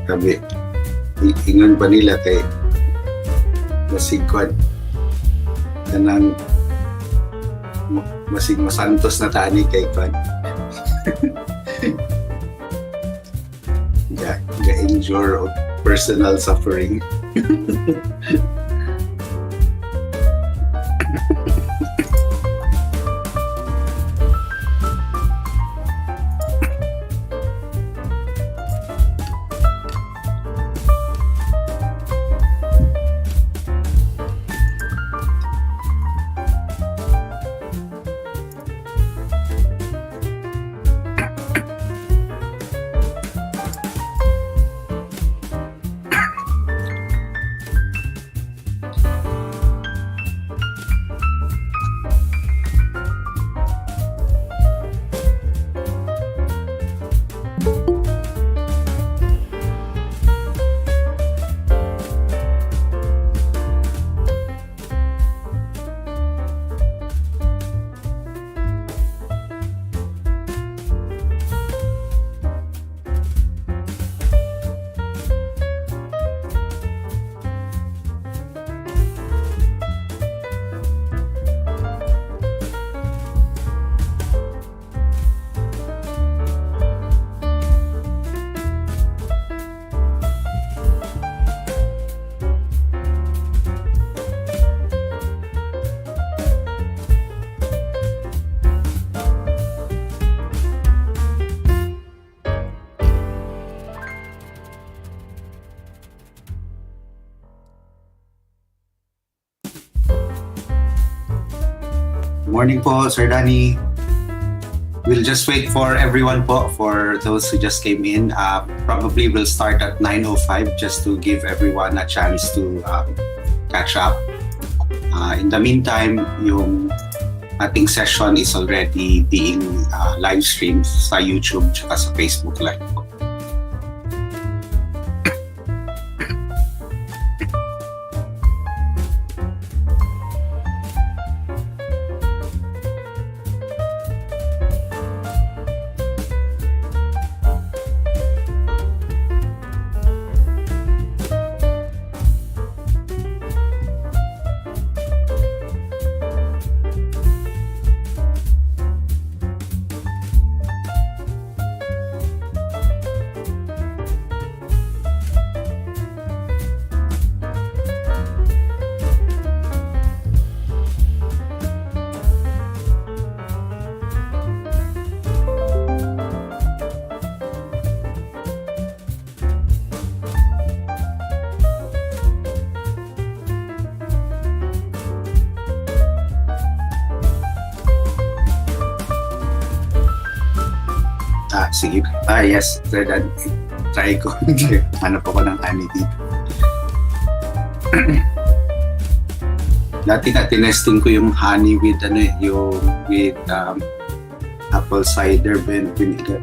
Sabi, ingon pa nila kay masigkwan kanang masig masantos na tani kay kwan. Ga-endure of personal suffering. Morning po, Sir Danny. We'll just wait for everyone po, for those who just came in. Probably we'll start at 9:05 just to give everyone a chance to catch up. In the meantime, yung ating session is already being live streamed sa YouTube at sa Facebook Live po. Sige. Yes. Try ko. Hanap ako ng honey dito. Dati na tinesting ko yung honey with with apple cider vinegar.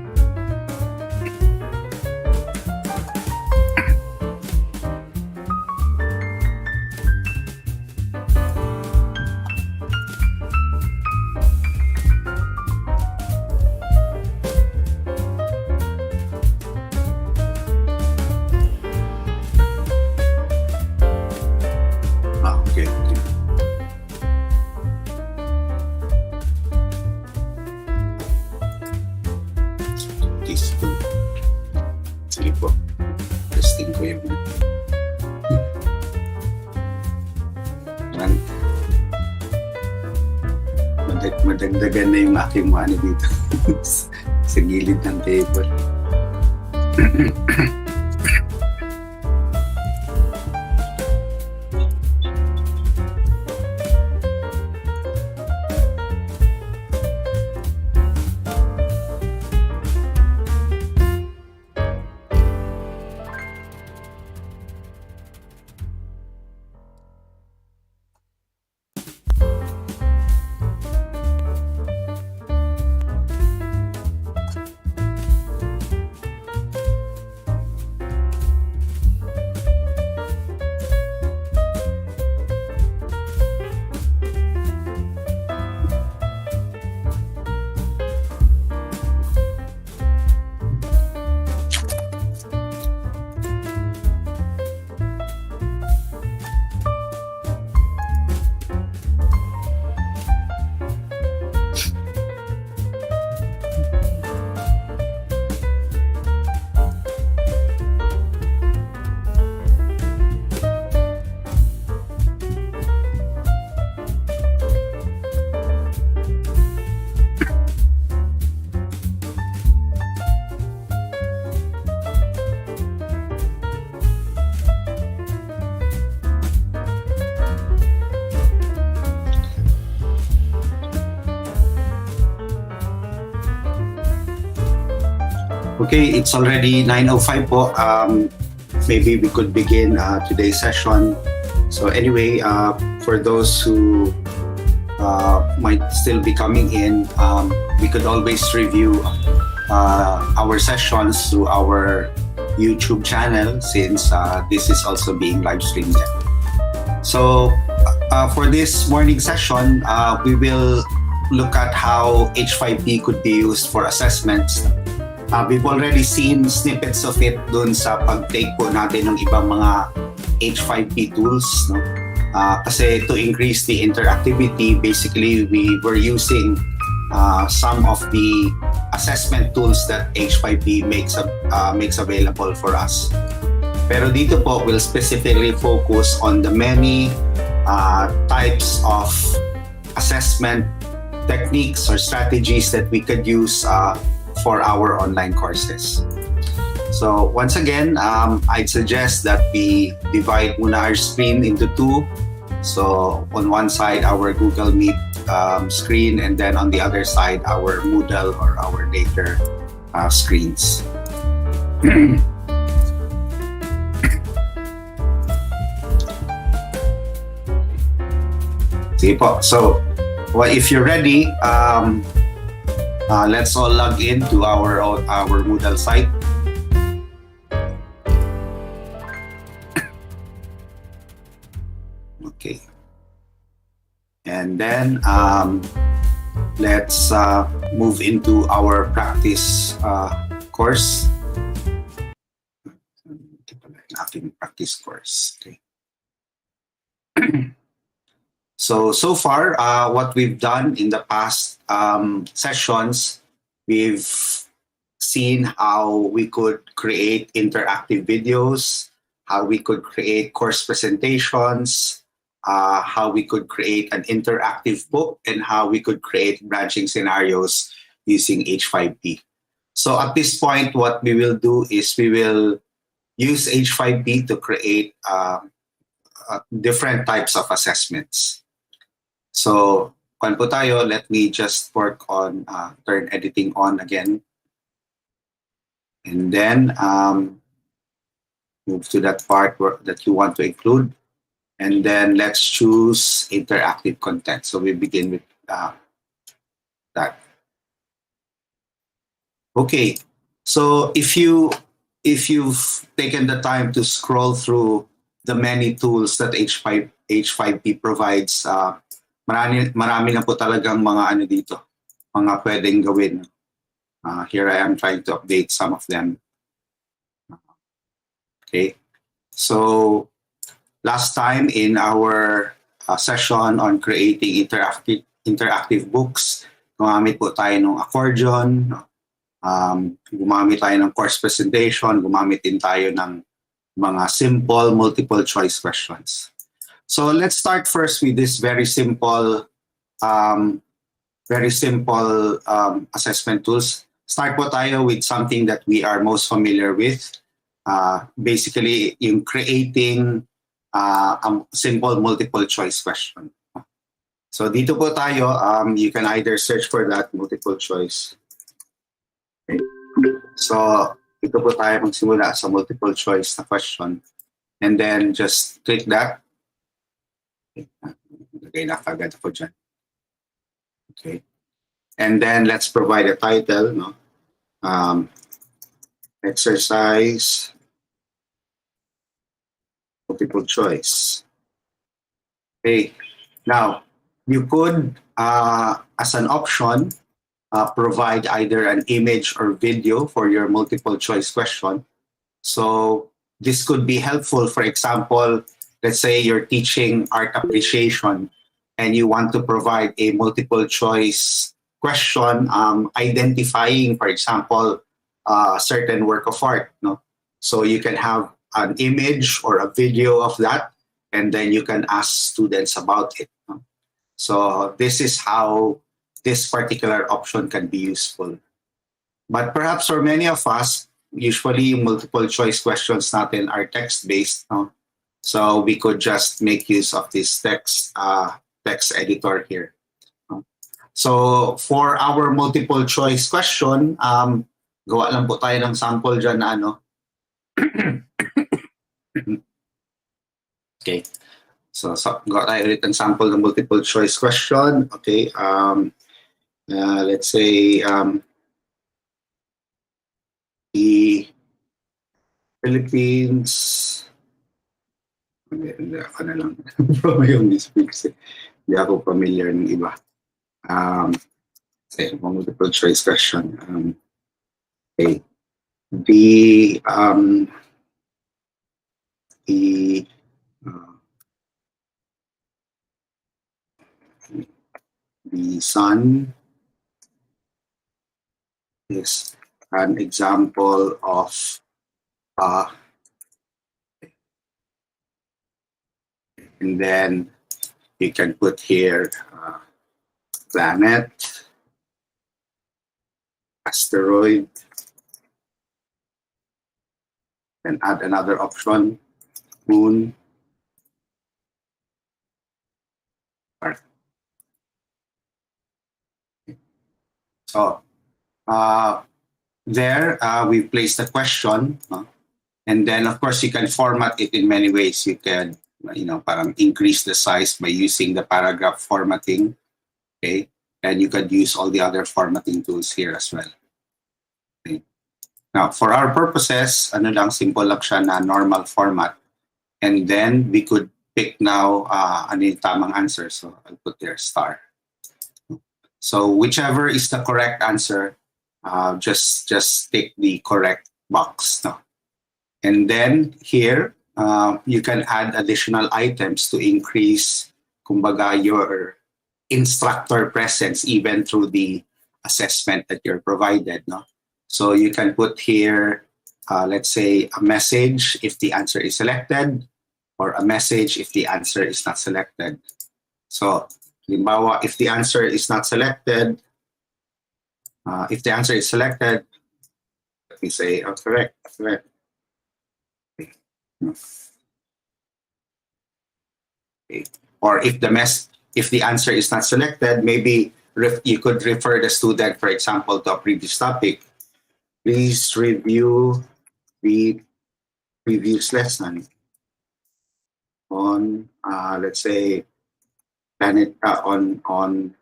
Sige po. Testing ko yung madagdagan na yung aking ano dito sa gilid ng table. Okay, it's already 9:05 po. Maybe we could begin today's session. So anyway, for those who might still be coming in, we could always review our sessions through our YouTube channel, since this is also being live streamed there. So for this morning session, we will look at how H5P could be used for assessments. We've already seen snippets of it dun sa pag-take po natin ng ibang mga H5P tools. No? Kasi to increase the interactivity, basically we were using some of the assessment tools that H5P makes available for us. Pero dito po, we'll specifically focus on the many types of assessment techniques or strategies that we could use for our online courses. So once again, I'd suggest that we divide muna our screen into two. So on one side, our Google Meet screen, and then on the other side, our Moodle or our later screens. Sige po. So if you're ready, let's all log in to our Moodle site. Okay. And then let's move into our practice course. Practice course. Okay. So far, what we've done in the past sessions, we've seen how we could create interactive videos, how we could create course presentations, how we could create an interactive book, and how we could create branching scenarios using H5P. So at this point, what we will do is we will use H5P to create different types of assessments. So, kung po tayo, let me just work on turn editing on again. And then move to that part that you want to include. And then let's choose interactive content. So we begin with that. Okay, so if you've taken the time to scroll through the many tools that H5P provides, marami na po talagang mga ano dito, mga pwedeng gawin. Here I am trying to update some of them. Okay, so last time in our session on creating interactive books, gumamit po tayo ng accordion, gumamit tayo ng course presentation, gumamit din tayo ng mga simple multiple choice questions. So let's start first with this very simple assessment tools. Start po tayo with something that we are most familiar with. Basically, in creating a simple multiple choice question. So dito po tayo, you can either search for that multiple choice. Okay. So dito po tayo magsimula sa multiple choice na question. And then just click that. Okay, nakagad ako dyan. Okay. And then let's provide a title, no? Exercise multiple choice. Okay. Now, you could, as an option, provide either an image or video for your multiple choice question. So this could be helpful. For example, let's say you're teaching art appreciation and you want to provide a multiple choice question identifying, for example, a certain work of art. No? So you can have an image or a video of that, and then you can ask students about it. No? So this is how this particular option can be useful. But perhaps for many of us, usually multiple choice questions natin are text-based. No? So we could just make use of this text editor here. So for our multiple choice question, gawa lang po tayo ng sample dyan na ano. Okay. So gawa tayo ulit ng sample ng multiple choice question. Okay. Let's say the Philippines. Hindi ako na lang. Yung speaks. Hindi ako familiar ng iba. Okay, multiple choice question. Okay. The sun is an example of and then you can put here planet, asteroid, and add another option, moon, Earth. So there we place the question, and then of course you can format it in many ways. You can, parang increase the size by using the paragraph formatting, okay? And you could use all the other formatting tools here as well. Okay. Now, for our purposes, simple lang siya na normal format. And then we could pick now ano yung tamang answer. So I'll put there star. So whichever is the correct answer, just tick the correct box. No? And then here, you can add additional items to increase, kumbaga, your instructor presence even through the assessment that you're provided. No? So you can put here, let's say, a message if the answer is selected, or a message if the answer is not selected. So, limbawa, if the answer is not selected, if the answer is selected, let me say, oh, correct. Okay. Or if the answer is not selected, maybe you could refer the student, for example, to a previous topic. Please review the previous lesson on, let's say, planet on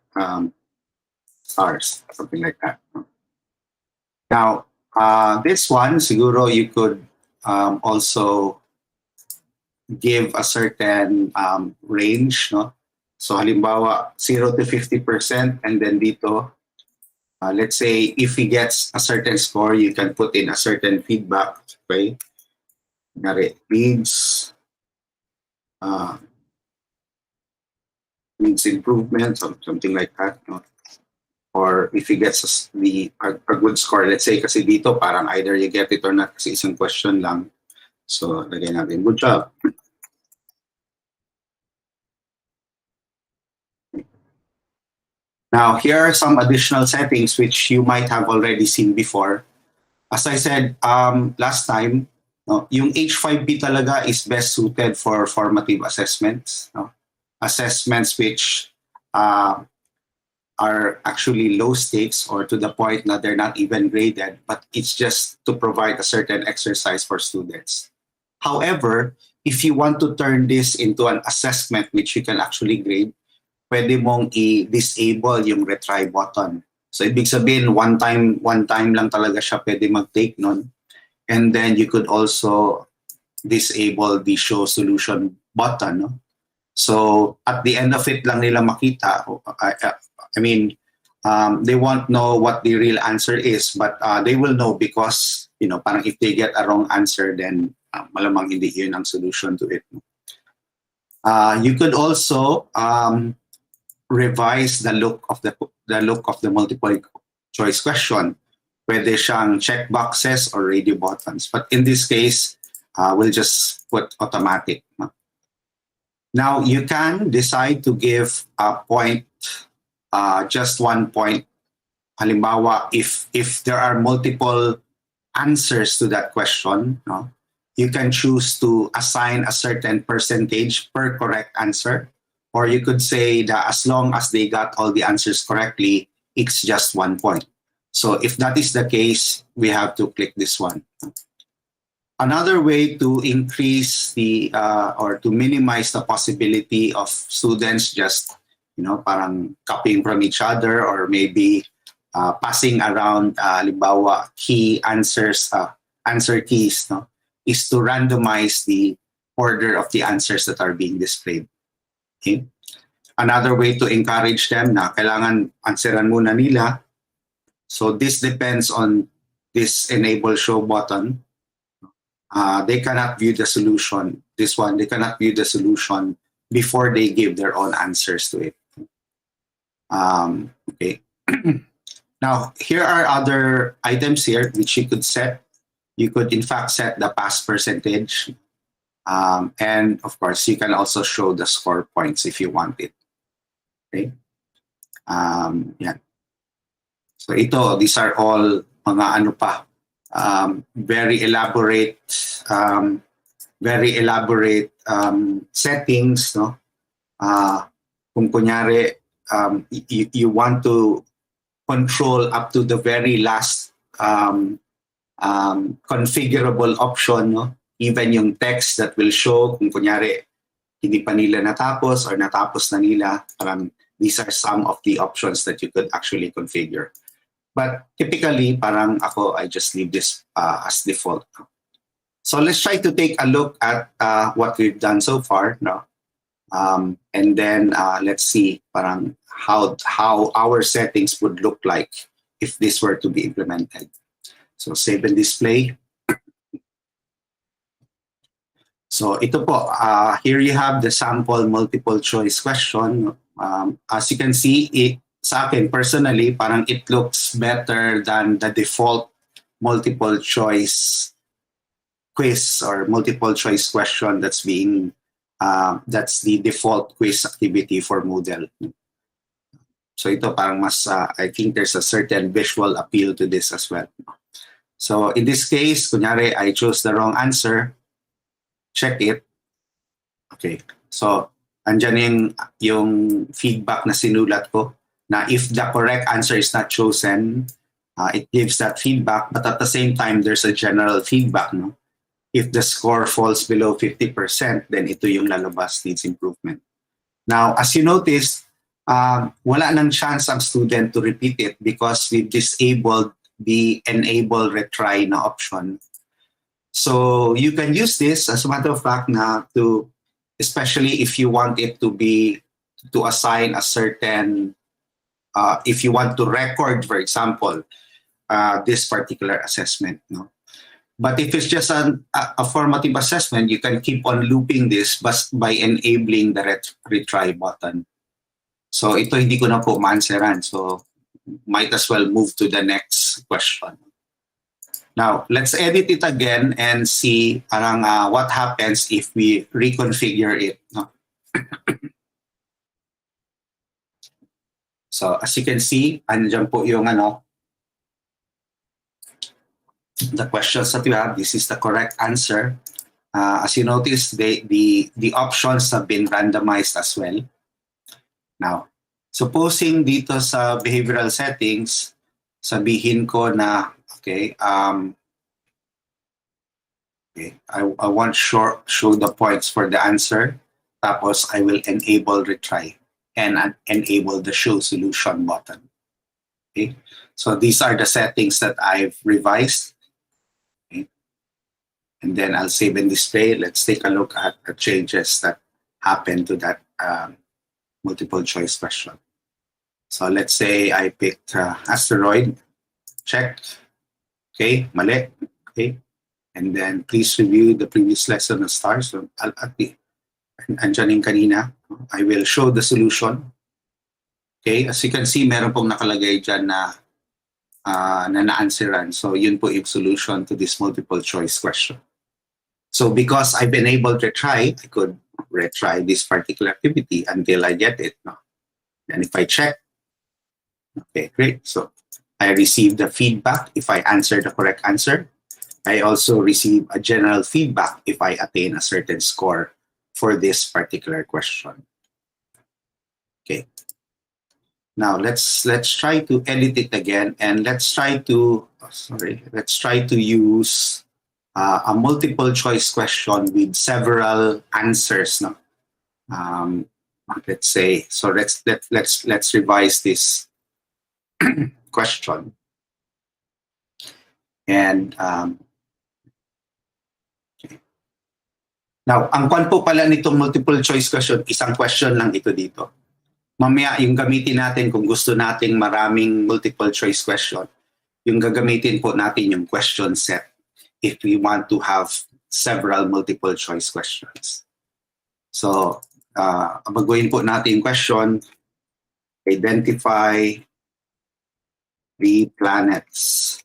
stars, something like that. Now, this one, siguro you could also give a certain range, no? So halimbawa 0 to 50%, and then dito, let's say if he gets a certain score, you can put in a certain feedback, okay? Needs improvement, something like that, no? Or if he gets a good score, let's say kasi dito parang either you get it or not kasi isang question lang. So lagay natin, good job. Now, here are some additional settings which you might have already seen before. As I said last time, no, yung H5P talaga is best suited for formative assessments. No? Assessments which are actually low stakes or to the point that they're not even graded, but it's just to provide a certain exercise for students. However, if you want to turn this into an assessment which you can actually grade, pwede mong i-disable yung retry button. So ibig sabihin, one time lang talaga siya pwede mag-take nun. And then you could also disable the show solution button. No? So at the end of it lang nila makita. I mean, they won't know what the real answer is, but they will know because, parang if they get a wrong answer, then malamang hindi yun ang solution to it. You could also revise the look of the multiple choice question. Pwede siyang check boxes or radio buttons. But in this case, we'll just put automatic. Now, you can decide to give a point, just 1 point. Halimbawa, if there are multiple answers to that question, no, you can choose to assign a certain percentage per correct answer. Or you could say that as long as they got all the answers correctly, it's just 1 point. So if that is the case, we have to click this one. Another way to increase the or to minimize the possibility of students just parang copying from each other or maybe passing around halimbawa key answers, answer keys, no, is to randomize the order of the answers that are being displayed. Okay? Another way to encourage them na kailangan answeran muna nila. So this depends on this enable show button. They cannot view the solution. This one, they cannot view the solution before they give their own answers to it. Okay. Now, here are other items here which you could set. You could, in fact, set the pass percentage. And, of course, you can also show the score points if you want it. Okay. Yeah. So ito, these are all mga ano pa, very elaborate settings, no? Kung kunyari you want to control up to the very last configurable option, no? Even yung text that will show kung kunyari hindi pa nila natapos or natapos na nila, these are some of the options that you could actually configure. But typically, parang ako, I just leave this as default. So let's try to take a look at what we've done so far, no? And then let's see parang how our settings would look like if this were to be implemented. So save and display. So ito po, here you have the sample multiple choice question. As you can see, sa akin, personally, parang it looks better than the default multiple choice quiz or multiple choice question that's being, that's the default quiz activity for Moodle. So ito parang mas, I think there's a certain visual appeal to this as well. So in this case, kunyari, I chose the wrong answer, check it. Okay, so andyan yung feedback na sinulat ko. Now, if the correct answer is not chosen, it gives that feedback. But at the same time, there's a general feedback. No? If the score falls below 50%, then ito yung lalabas, needs improvement. Now, as you notice, wala nang chance ang student to repeat it because we've disabled the enable retry na option. So you can use this, as a matter of fact, na to, especially if you want it to be, to assign a certain, if you want to record, for example, this particular assessment. No? But if it's just a formative assessment, you can keep on looping this by enabling the retry button. So ito hindi ko na po ma-answeran. So might as well move to the next question. Now, let's edit it again and see parang, what happens if we reconfigure it. No? So as you can see, andyan po yung the questions that we have. This is the correct answer. As you notice, the options have been randomized as well. Now, supposing dito sa behavioral settings, sabihin ko na, okay, okay, I want to show the points for the answer. Tapos I will enable retry and enable the show solution button. Okay, so these are the settings that I've revised. Okay. And then I'll save and display. Let's take a look at the changes that happened to that multiple choice question. So let's say I picked asteroid, check. Okay, mali. Okay, and then please review the previous lesson of stars. So andyan yung kanina. I will show the solution. Okay, as you can see, meron pong nakalagay dyan na na-answeran. So yun po yung solution to this multiple choice question. So because I've been able to retry, I could retry this particular activity until I get it. No? And if I check, okay, great. So I receive the feedback if I answer the correct answer. I also receive a general feedback if I attain a certain score for this particular question. Okay. Now let's try to edit it again, and let's try to use a multiple choice question with several answers. No? Let's say so. Let's revise this question. And okay. Now, ang kwan po pala nitong multiple choice question, isang question lang ito dito. Mamaya yung gamitin natin kung gusto nating maraming multiple choice question, yung gagamitin po natin yung question set if we want to have several multiple choice questions. So, baguhin po natin yung question, identify the planets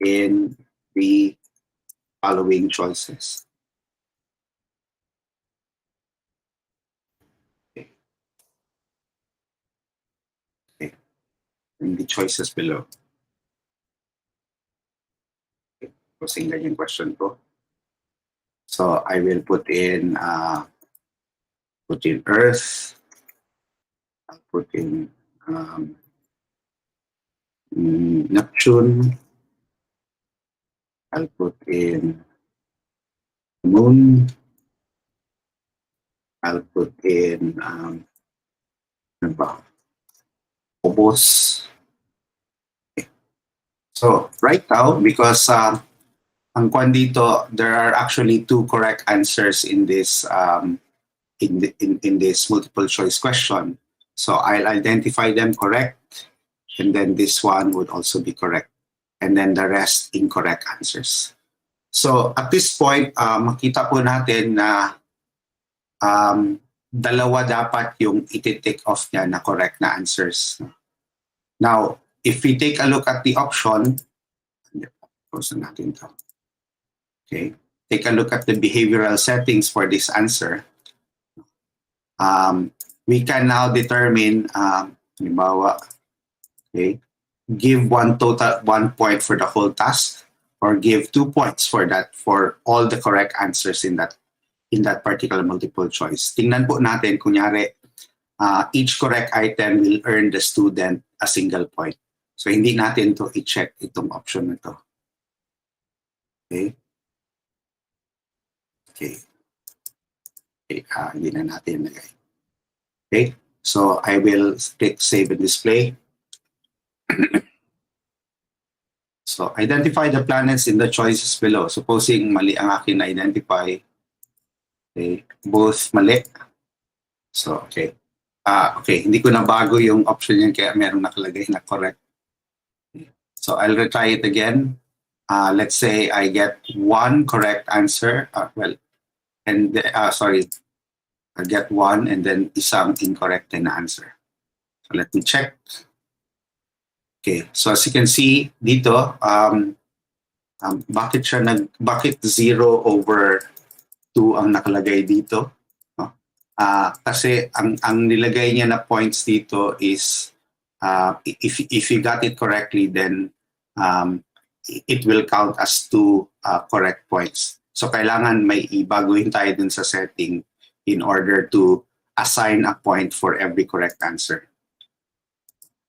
in the following choices. Okay. In the choices below. Okay. Posing lang yung question ko. So I will put in Earth. I'll put in Neptune. I'll put in Moon. I'll put in Phobos. Okay. So right now, because ang kwan dito, there are actually two correct answers in this in this multiple choice question. So I'll identify them correct, and then this one would also be correct, and then the rest incorrect answers. So at this point, makita po natin na dalawa dapat yung iti-take off niya na correct na answers. Now, if we take a look at the option, close natin to. Okay, take a look at the behavioral settings for this answer. We can now determine, halimbawa, okay, give one point for the whole task, or give 2 points for that for all the correct answers in that particular multiple choice. Tingnan po natin, kunyari, each correct item will earn the student a single point. So hindi natin to i-check itong option na to. Okay. Okay. Okay, hindi na natin nagay. Okay, so I will click Save and Display. So identify the planets in the choices below. Supposing mali ang akin na identify. Okay, both mali. So, okay. Okay, hindi ko na bago yung option yan kaya meron nakalagay na correct. Okay. So I'll retry it again. Let's say I get one correct answer. Sorry. I get one and then isang incorrect na answer. So let me check. Okay, so as you can see dito, bakit 0 over 2 ang nakalagay dito? No? Kasi ang nilagay niya na points dito is if you got it correctly, then it will count as 2 correct points. So kailangan may ibaguhin tayo dun sa setting in order to assign a point for every correct answer.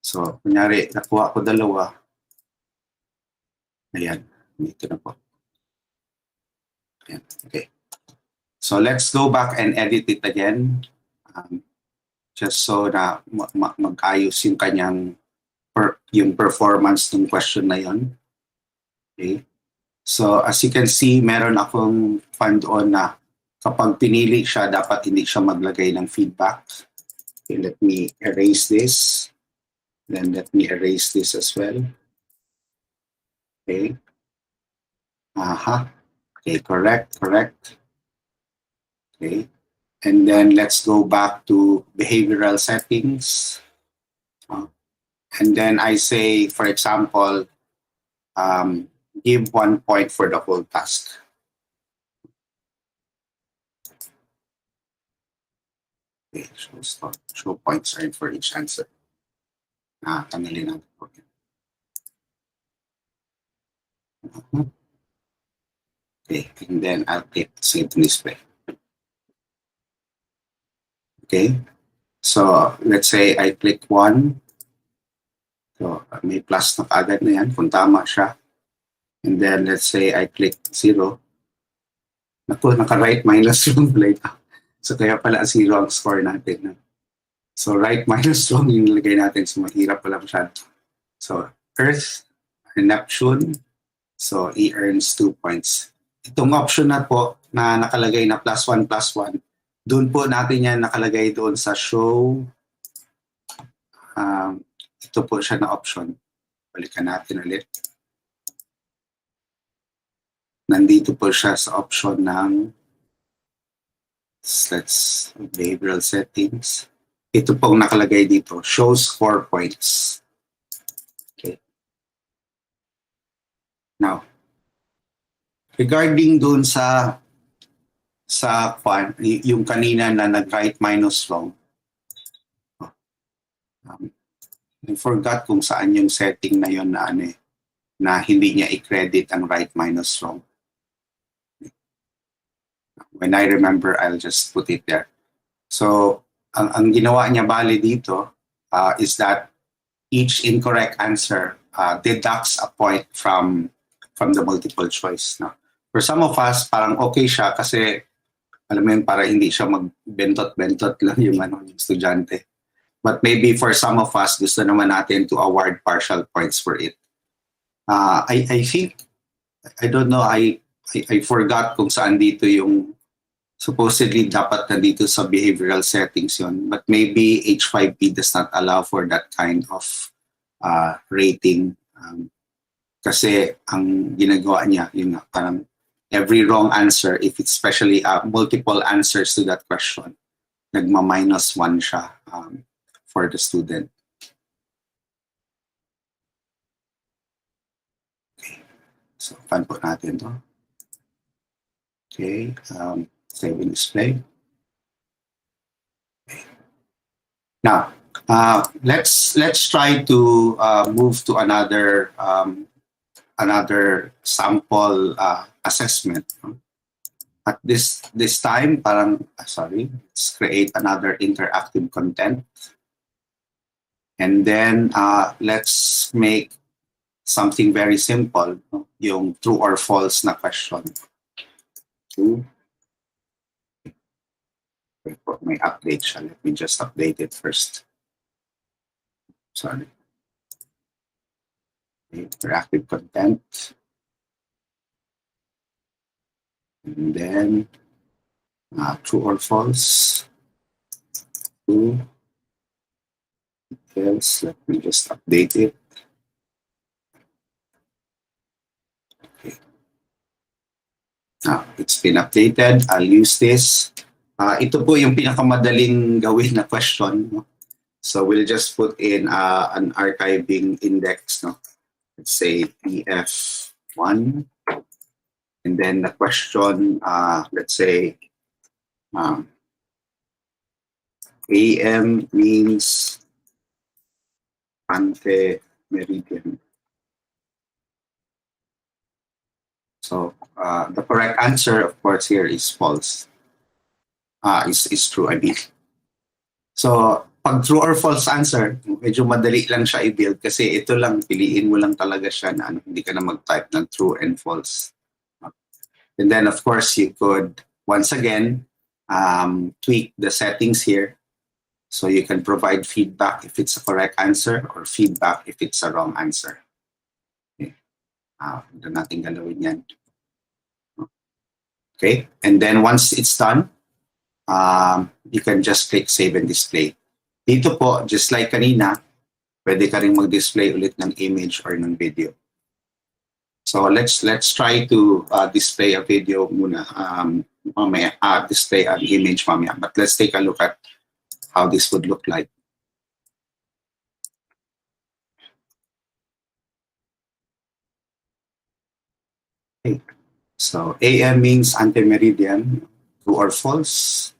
So, kunyari, nakuha ko 2. Ayan, dito na po. Ayan, okay. So, let's go back and edit it again. Just so na mag-ayos yung kanyang yung performance ng question na yon. Okay. So, as you can see, meron akong find on na kapag pinili siya, dapat hindi siya maglagay ng feedback. Okay, let me erase this. Then let me erase this as well. Okay. Okay, correct. Okay. And then let's go back to behavioral settings. And then I say, for example, give 1 point for the whole task. Okay, show points earned for each answer. Tanggalin natin po. Okay, and then I'll click Save and Display. Okay, so let's say I click 1, So, may plus na agad na yan kung tama siya. And then, let's say I click 0. Naku, naka-right minus wrong pala ito. So, kaya pala 0 ang score natin. So, right minus wrong yung nilagay natin. So, mahirap pala masyado. So, Earth, Neptune. So, E earns 2 points. Itong option na po na nakalagay na +1, +1, doon po natin yan nakalagay doon sa show. Ito po siya na option. Balikan natin ulit. Nandito po siya sa option ng let's behavioral settings. Ito pong nakalagay dito, shows 4 points. Okay. Now, regarding doon sa yung kanina na nag-right minus wrong, I forgot kung saan yung setting na yon na na hindi niya i-credit ang right minus wrong. When I remember, I'll just put it there. So, ang ginawa niya bali dito is that each incorrect answer deducts a point from the multiple choice. No? For some of us, parang okay siya kasi alam mo yun, para hindi siya magbentot-bentot lang yung estudyante. But maybe for some of us, gusto naman natin to award partial points for it. I think, I don't know, I forgot kung saan dito yung supposedly dapat nandito sa behavioral settings yon. But maybe H5P does not allow for that kind of rating. Kasi ang ginagawa niya, yun nga, parang every wrong answer, if it's especially multiple answers to that question, nagma-1 siya for the student. Okay. So, fan po natin to. Okay. Save and display. Okay. Now, let's try to move to another sample assessment. At this time, let's create another interactive content. And then let's make something very simple, yung true or false na question. True. May update siya. Let me just update it first. Sorry. Interactive content. And then true or false. True. Else, let me just update it. Okay. It's been updated. I'll use this. Ito po yung pinakamadaling gawin na question. So we'll just put in an archiving index. No? Let's say EF1. And then the question, let's say AM means ante-meridian. So the correct answer, of course, here is false. Is true, I mean. So pag true or false answer, medyo madali lang siya i-build kasi ito lang, piliin mo lang talaga siya na hindi ka na mag-type ng true and false. And then, of course, you could, once again, tweak the settings here. So you can provide feedback if it's a correct answer or feedback if it's a wrong answer. Okay. Doon natin galawin yan. Okay. And then once it's done, you can just click Save and Display. Dito po, just like kanina, pwede ka rin mag-display ulit ng image or ng video. So let's try to display a video muna. Mamaya, display an image mamaya. But let's take a look at how this would look like. Okay. So AM means ante-meridian, true or false.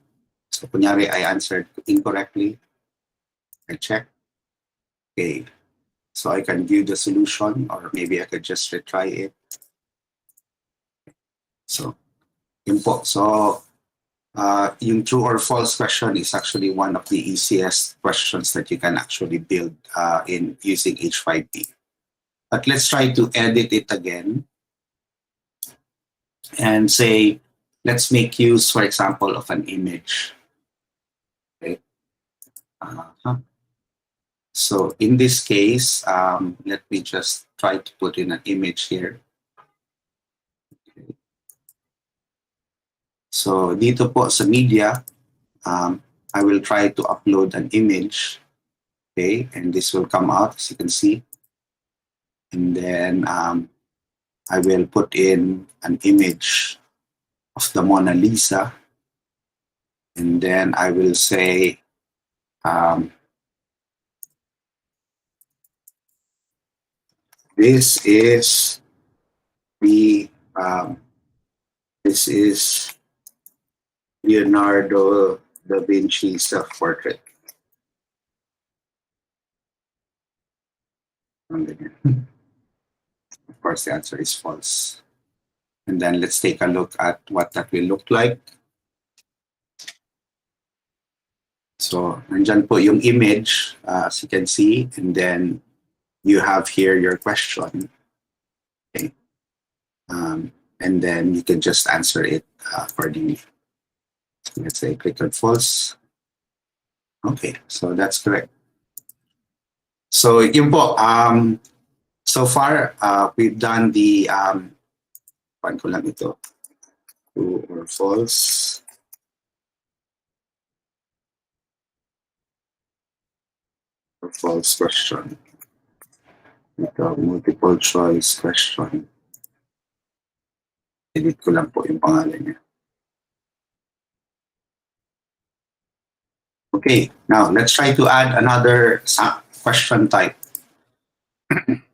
So kunyari, I answered incorrectly. I check. Okay. So I can view the solution, or maybe I could just retry it. So, yun po. So yung true or false question is actually one of the easiest questions that you can actually build in using H5P. But let's try to edit it again and say, let's make use, for example, of an image. Okay. So in this case, let me just try to put in an image here. Okay. So dito po sa media, I will try to upload an image. Okay, and this will come out, as you can see. And then I will put in an image of the Mona Lisa. And then I will say, this is the this is Leonardo da Vinci's self-portrait. Of course, the answer is false. And then let's take a look at what that will look like. So, nandyan po yung image, as you can see, and then you have here your question. Okay. And then you can just answer it accordingly. So let's say click on false. Okay, so that's correct. So yun po, so far we've done the pan ko lang ito, true or false. Or false question. Ito, multiple choice question. Edit ko lang po yung pangalan niya. Okay, now let's try to add another question type.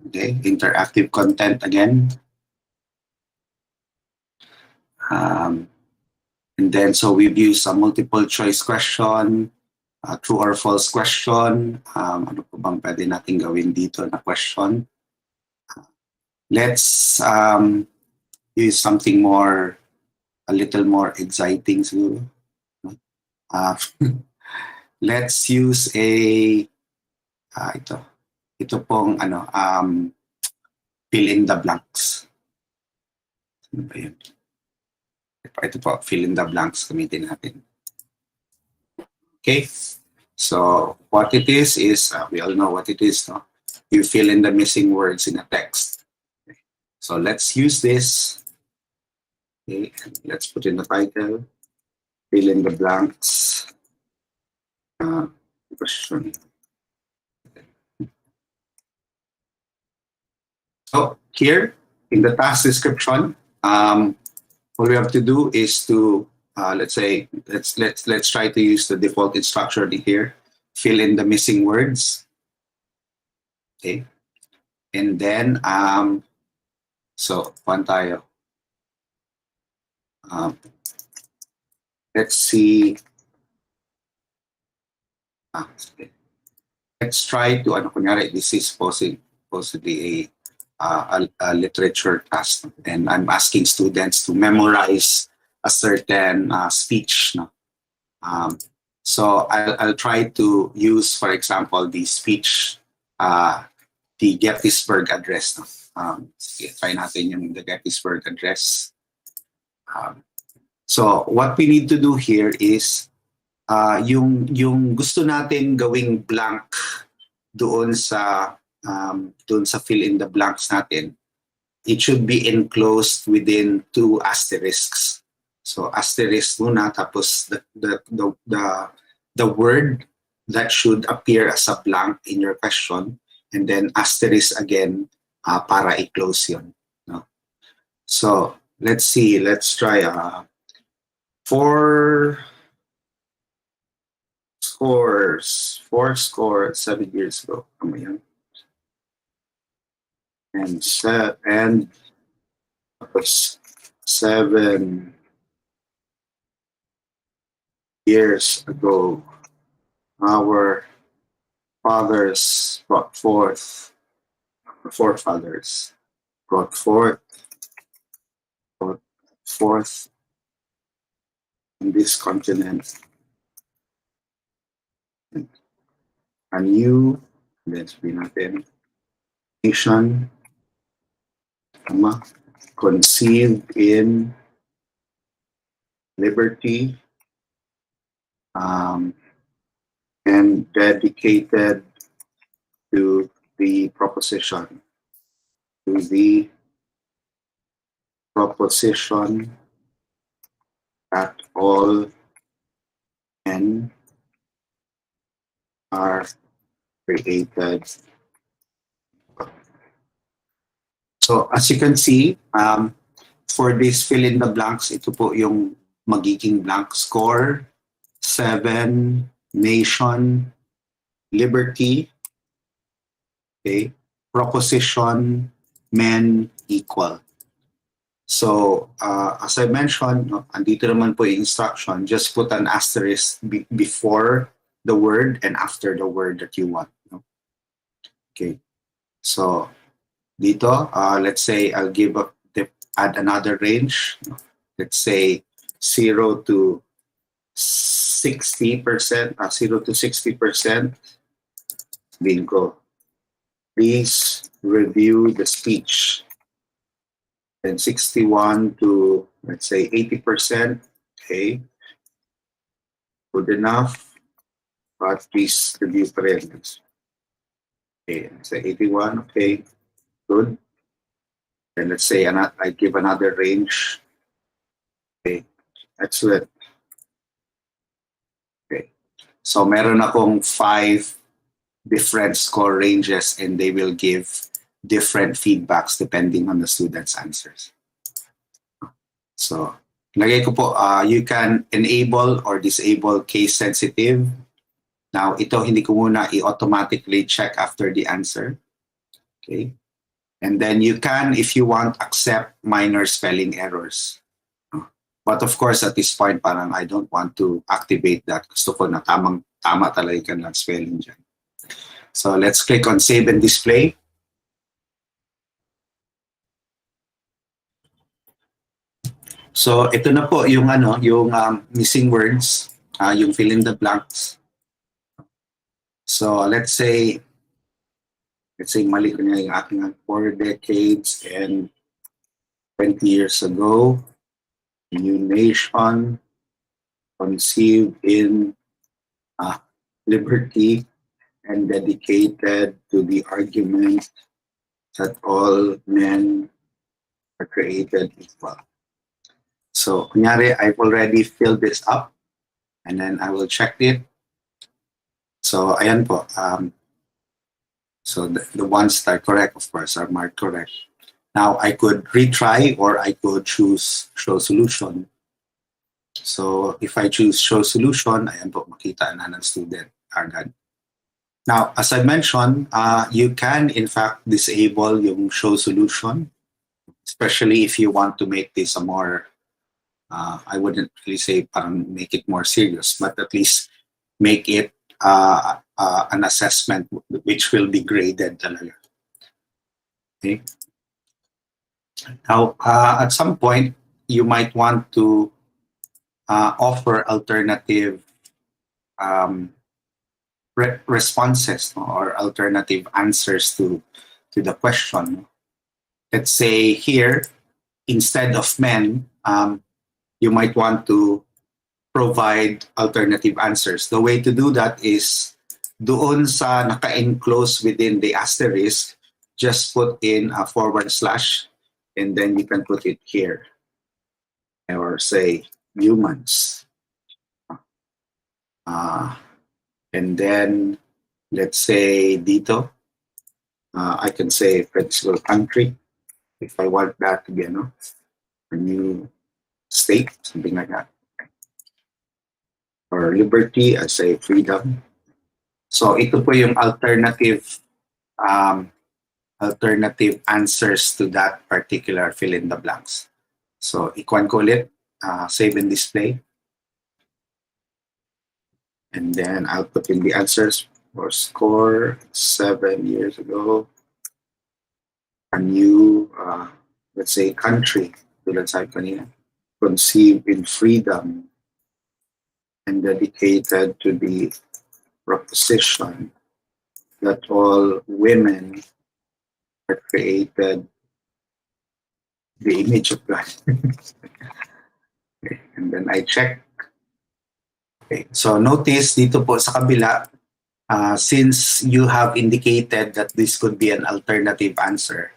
Okay, interactive content again. And then, so we've used a multiple choice question, true or false question. Ano po bang pwede natin gawin dito na question? Let's use something more, a little more exciting siguro. Let's use a, ito pong ano, fill in the blanks. Ano ba yun? Ito po, fill in the blanks gamitin natin. Okay, so what it is, we all know what it is, no? You fill in the missing words in a text. Okay. So let's use this. Okay, let's put in the title, fill in the blanks, question. So here in the task description, all we have to do is to let's say let's try to use the default instruction here. Fill in the missing words. Okay, and then so one tayo. Let's see. Okay. Let's try to ano kunyari, this is possibly a literature task, and I'm asking students to memorize a certain speech. No? So I'll try to use, for example, the speech, the Gettysburg Address. No? Try natin yung the Gettysburg Address. So what we need to do here is yung gusto natin gawing blank doon sa fill in the blanks natin, it should be enclosed within 2 asterisks. So asterisk muna, tapos the word that should appear as a blank in your question, and then asterisk again para i-close yun. No? So let's see, let's try 4 scores 7 years ago. Ano yan? And 7 years ago, our fathers brought forth, our forefathers brought forth in this continent. A new, let's be natin, nation, conceived in liberty, and dedicated to the proposition, that all men are created. So as you can see, for this fill in the blanks, ito po yung magiging blank score, 7, nation, liberty, okay, proposition, men equal. So as I mentioned, no, andito naman po yung instruction, just put an asterisk before the word and after the word that you want. No? Okay, so dito, let's say I'll add another range. Let's say 0 to 60%, 0 to 60%. Bingo. Please review the speech. And 61 to, let's say, 80%. Okay. Good enough. But please review pa rin. Okay. Let's say 81. Okay. Good. And let's say I give another range. Okay. Excellent. Okay. So meron akong 5 different score ranges and they will give different feedbacks depending on the student's answers. So, lagay ko po, you can enable or disable case sensitive. Now, ito hindi ko muna i-automatically check after the answer. Okay. And then you can, if you want, accept minor spelling errors. But of course, at this point, parang I don't want to activate that. Gusto ko na tama talaga yung spelling dyan. So let's click on Save and Display. So ito na po yung missing words, yung fill in the blanks. So let's say mali ko na yung aking 4 decades and 20 years ago, new nation conceived in liberty and dedicated to the argument that all men are created equal. So, kunyari, I've already filled this up and then I will check it. So, ayan po. So, the ones that are correct, of course, are marked correct. Now, I could retry or I could choose show solution. So, if I choose show solution, ayan po, makita na ng student agad. Now, as I mentioned, you can, in fact, disable yung show solution, especially if you want to make this a more, I wouldn't really say make it more serious, but at least make it an assessment which will be graded talaga. Okay. Now, at some point, you might want to offer alternative responses or alternative answers to the question. Let's say here, instead of men, you might want to provide alternative answers. The way to do that is doon sa naka-enclose within the asterisk, just put in a / and then you can put it here. Or say humans. And then let's say dito, I can say principal country if I want that to be a new state, something like that. Or liberty, I say freedom. So ito po yung alternative answers to that particular fill in the blanks. So ikuan ko ulit, save and display. And then I'll put in the answers for score 7 years ago. A new, let's say, country, tulad sa kanina, conceived in freedom and dedicated to the proposition that all women are created the image of God. Okay. And then I check. Okay. So notice dito po sa kabila, since you have indicated that this could be an alternative answer,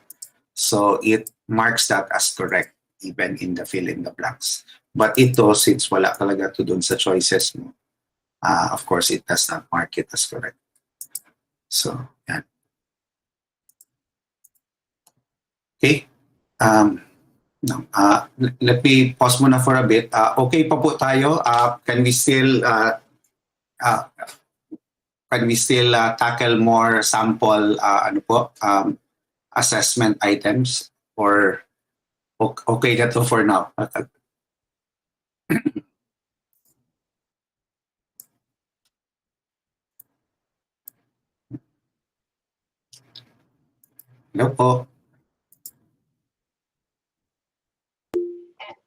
so it marks that as correct even in the fill in the blanks. But ito, since wala talaga to dun sa choices mo, of course, it does not mark it as correct. So, yeah. Okay. No, let me pause muna for a bit. Okay pa po tayo. Can we still tackle more sample assessment items, or okay na to for now? Hello po.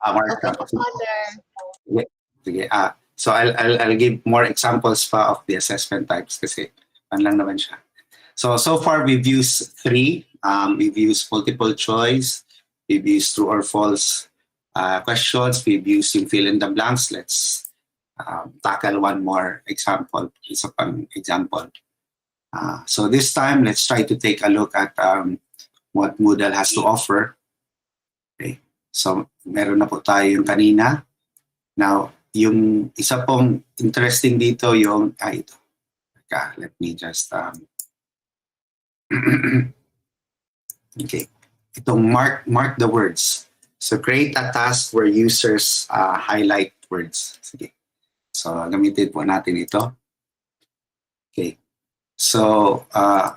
Okay po, Father. Sige. So I'll give more examples pa of the assessment types kasi lang naman siya. So far we've used 3. We've used multiple choice. We've used true or false questions. We've used yung fill in the blanks. Let's tackle one more example. Isa pang example. So this time, let's try to take a look at what Moodle has to offer. Okay. So meron na po tayo yung kanina. Now, yung isa pong interesting dito yung, ito. Let me just, okay. Itong mark the words. So create a task where users highlight words. Sige. So gamitin po natin ito. Okay. So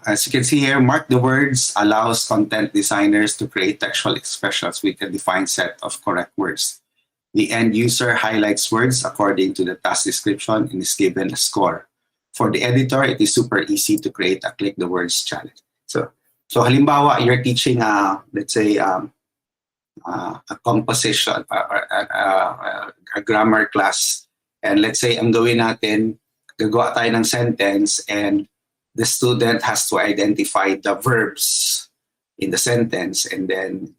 as you can see here, mark the words allows content designers to create textual expressions with a defined set of correct words. The end user highlights words according to the task description and is given a score. For the editor, it is super easy to create a click the words challenge. So halimbawa, you're teaching let's say a composition, a grammar class, and let's say ang gawin natin, gagawa tayo ng sentence, and the student has to identify the verbs in the sentence, and then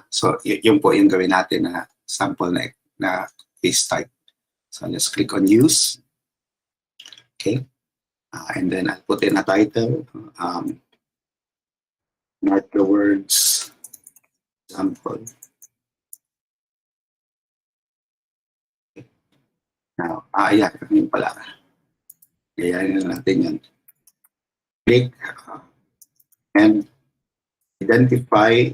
so yun po yung gawin natin na sample na case type. So let's click on use. Okay. And then I'll put in a title. Mark the words sample. Okay. Now, yeah, yun pala. Gayahin na natin yun. Click and identify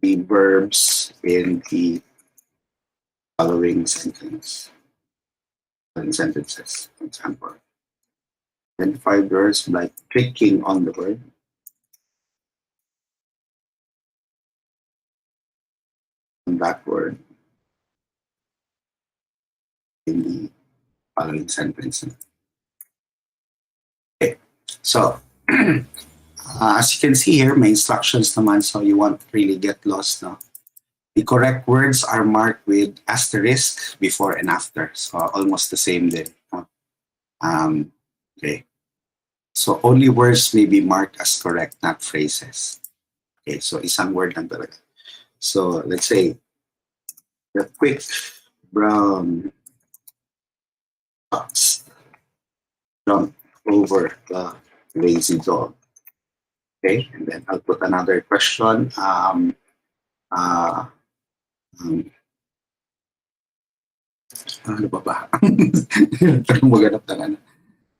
the verbs in the following sentences. For example, identify verbs by clicking on the word. On that word in the following sentence. Okay, so as you can see here, my instructions naman, so you won't really get lost. No? The correct words are marked with asterisk before and after, so almost the same then. Okay, so only words may be marked as correct, not phrases. Okay, so isang word lang talaga. So let's say the quick brown fox jumped over the lazy dog. Okay, and then I'll put another question. Ano ba? Parang maghanap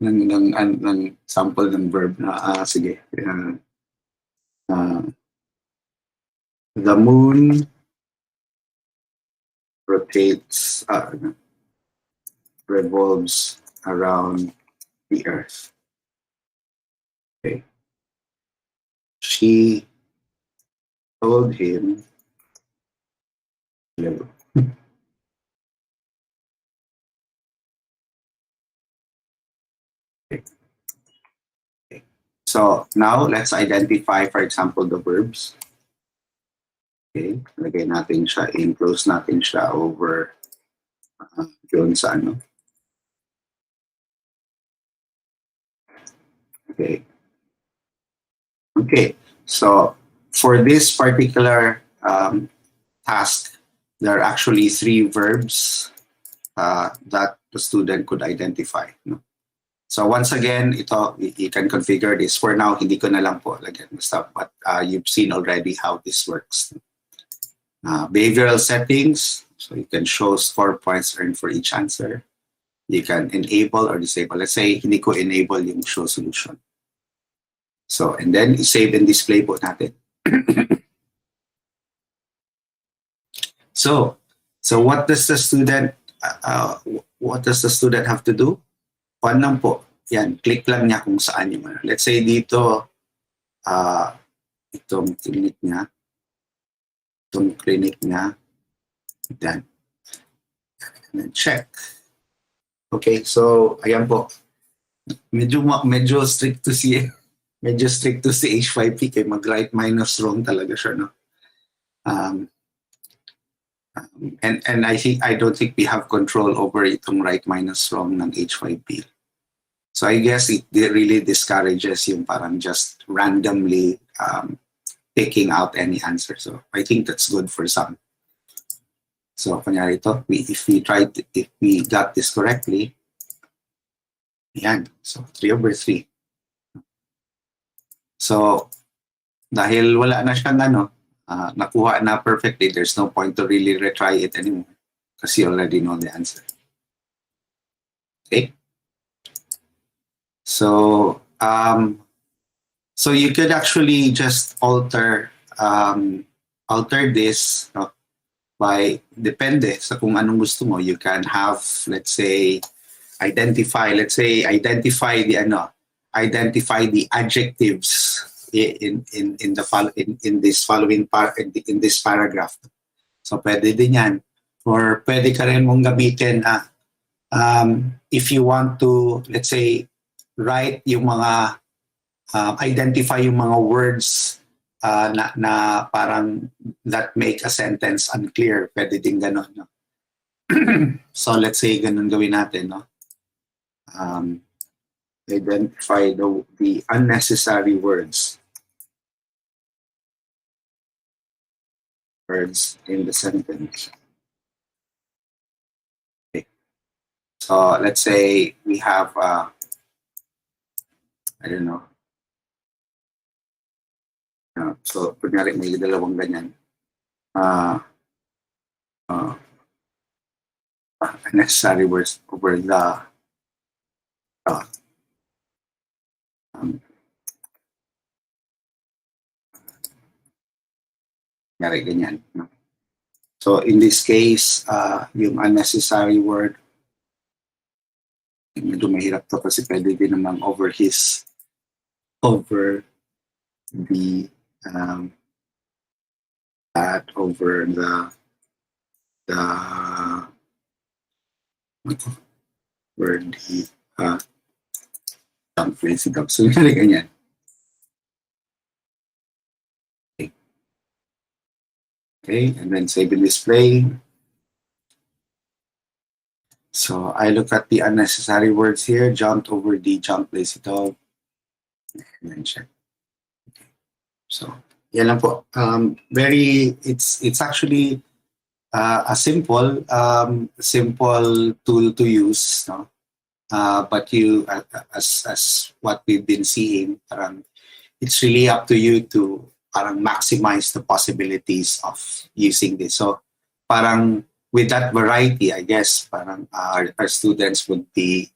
ng sample ng verb na sige. The moon rotates, revolves around the earth. Okay. She told him, okay. So now let's identify, for example, the verbs. Okay, lagay natin siya, enclose natin siya over doon sa ano. Okay. Okay, so for this particular task, there are actually 3 verbs that the student could identify. No? So once again, ito, you can configure this. For now, hindi ko na lang po lagyan basta, but you've seen already how this works. Behavioral settings, so you can show score points earned for each answer. You can enable or disable. Let's say, hindi ko enable yung show solution. So, and then save and display po natin. So what does the student have to do? Kuan lang po. Yan, click lang niya kung saan yung ano. Let's say dito, itong clinic niya. Then, and then check. Okay, so ayan po. Medyo strict to si H5P kay mag-right minus wrong talaga siya, no? And I don't think we have control over itong right minus wrong ng H5P. So I guess it really discourages yung parang just randomly picking out any answer. So I think that's good for some. So kunyari ito, if we got this correctly, yan. So 3/3. So dahil wala na siyang ano, nakuha na perfectly, there's no point to really retry it anymore because you already know the answer. Okay. So you could actually just alter this by depende sa kung anong gusto mo. You can have, let's say, identify the adjectives in this following part in this paragraph. So pwede din yan. Or pwede ka rin mong gamitin if you want to, let's say, write yung mga identify yung mga words na parang that make a sentence unclear. Pwede din ganon, no? So let's say ganon gawin natin, no? Identify the unnecessary words in the sentence. Okay. So let's say we have I don't know. So kunyari may dalawang ganyan. Unnecessary words over the ganyan. So in this case, yung unnecessary word, medyo mahirap to kasi pwede din naman over the so ganyan. Okay, and then save and display. So I look at the unnecessary words here, jumped over the jump place ito, and then check. Okay. So yan lang po. It's actually a simple tool to use, no? But you, as what we've been seeing, it's really up to you to maximize the possibilities of using this. So with that variety, I guess our students would be,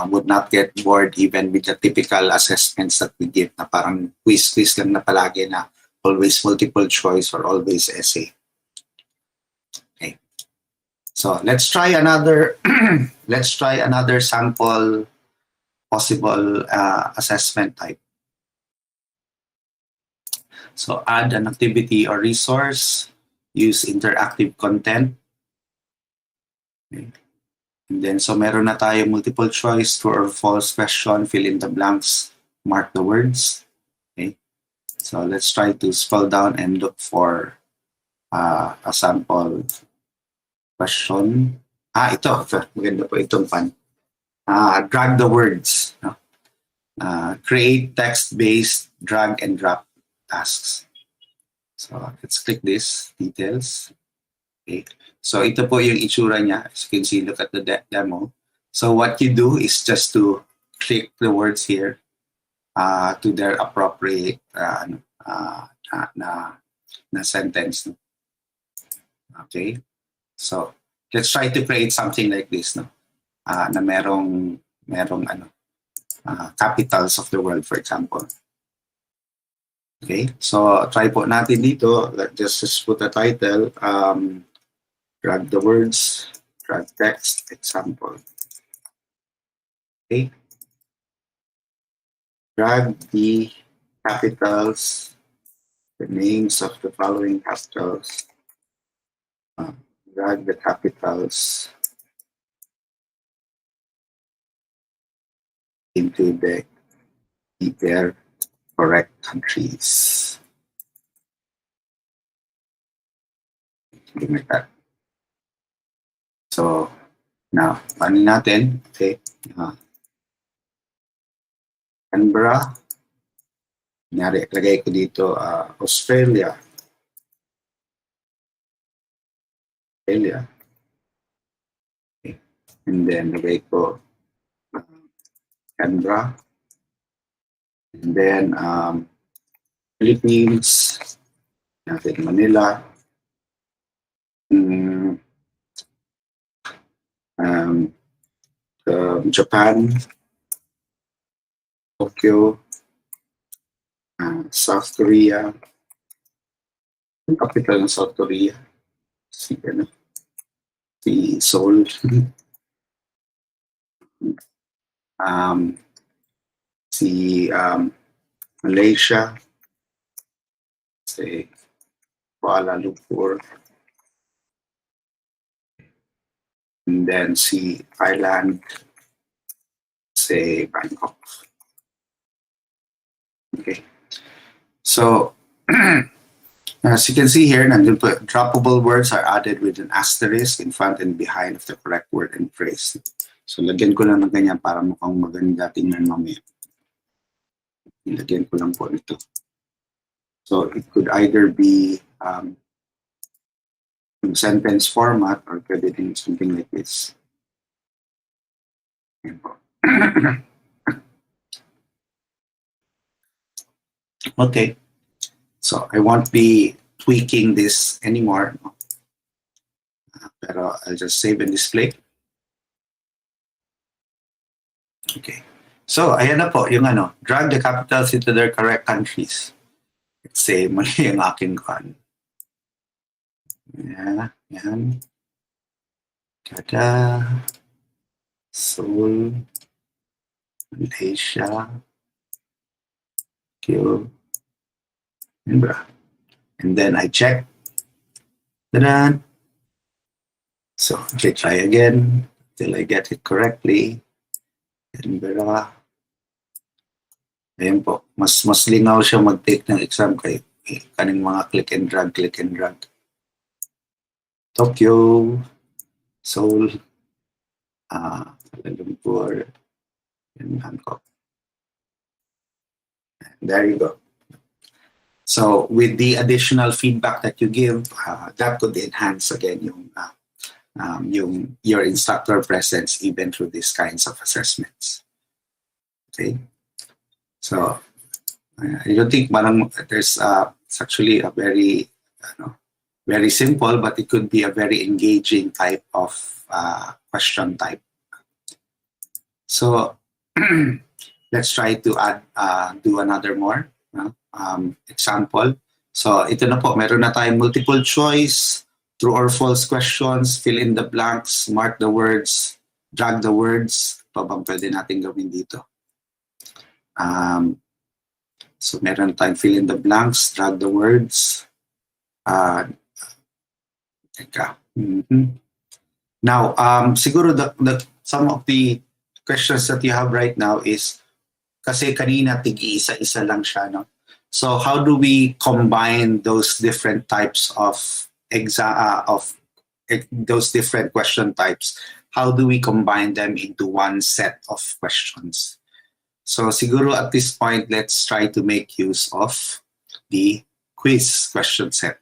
would not get bored even with the typical assessments that we give na parang quiz lang na palagi na always multiple choice or always essay. Okay. So let's try another sample possible assessment type. So add an activity or resource, use interactive content. Okay. And then, so meron na tayo multiple choice, true or false question, fill in the blanks, mark the words. Okay. So let's try to scroll down and look for a sample question. Ito. Maganda po itong pan. Drag the words. No? Create text-based drag and drop tasks. So let's click this, details. Okay. So ito po yung itsura niya. As you can see, look at the demo. So what you do is just to click the words here to their appropriate na sentence. Okay. So let's try to create something like this, no? Na merong capitals of the world, for example. Okay, so try po natin dito. Let's just put a title. Drag the words, drag text, example. Okay. Drag the capitals, the names of the following capitals. Drag the capitals into their correct countries. Something like that. So now, paano natin? Okay. Canberra. Kunyari, lagay ko dito Australia. Okay. And then lagay ko Canberra. And then Philippines, natin Manila, Japan, Tokyo, South Korea. Ang capital ng South Korea? Si Seoul. Malaysia, say Kuala Lumpur, and then see Thailand, say Bangkok. Okay, so as you can see here, droppable words are added with an asterisk in front and behind of the correct word and phrase. So lagyan ko lang ng ganyan para mukhang maganda tingnan mamaya. Ilagyan ko lang po ito. So it could either be in sentence format or pwede din something like this. Okay. So I won't be tweaking this anymore. Pero I'll just save and display. Okay. So, ayan na po, yung drag the capitals into their correct countries. Let's say, mali yung aking kan. Yan. Kada, Seoul, Malaysia, Canberra. And then I check. Ta-da! So, okay, try again till I get it correctly. Canberra. Ayan po, mas lingaw siya mag-take ng exam kay kaning mga click and drag. Tokyo, Seoul, Kuala Lumpur, and Bangkok. There you go. So with the additional feedback that you give, that could enhance again your instructor presence even through these kinds of assessments. Okay. So I don't think there's it's actually a very very simple, but it could be a very engaging type of question type. So let's try to add do another more example. So ito na po, meron na tayong multiple choice, true or false questions, fill in the blanks, mark the words, drag the words. Pa bang pwede natin gawin dito? So meron tayong fill in the blanks, drag the words. Now, siguro some of the questions that you have right now is kasi kanina tig-isa-isa lang siya, no? So how do we combine those different types of those different question types? How do we combine them into one set of questions? So siguro at this point, let's try to make use of the quiz question set.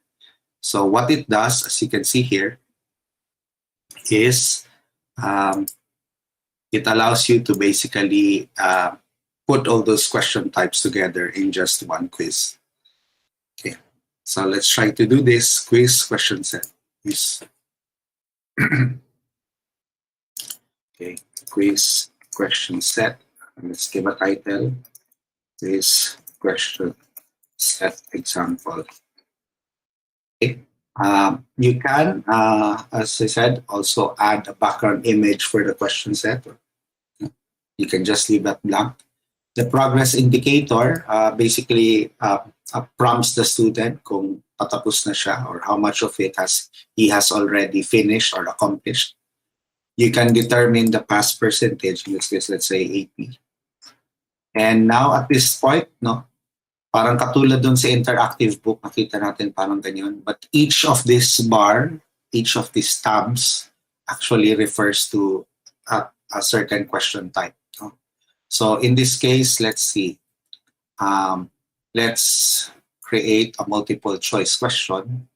So what it does, as you can see here, is it allows you to basically put all those question types together in just one quiz. Okay, so let's try to do this quiz question set. Quiz. Okay, quiz question set. Let's give a title. Quiz question set example. Okay. You can, as I said, also add a background image for the question set. You can just leave that blank. The progress indicator basically prompts the student kung patapos na siya or how much of it he has already finished or accomplished. You can determine the pass percentage, in this case, let's say 80. And now at this point, no, parang katulad dun sa interactive book, nakita natin parang ganyan. But each of this bar, each of these tabs actually refers to a certain question type. No? So in this case, let's see. Let's create a multiple choice question.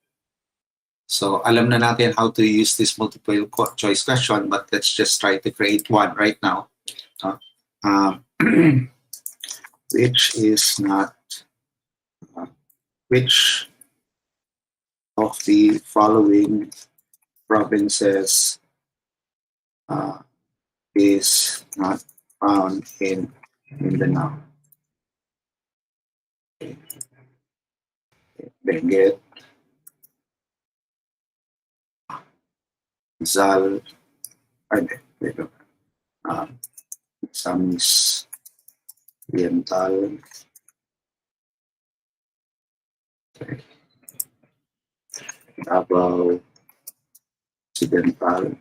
So alam na natin how to use this multiple choice question, but let's just try to create one right now. Which is not, which of the following provinces is not found in Mindanao? Benguet, Zal, Misamis Oriental, Cabayao Occidental.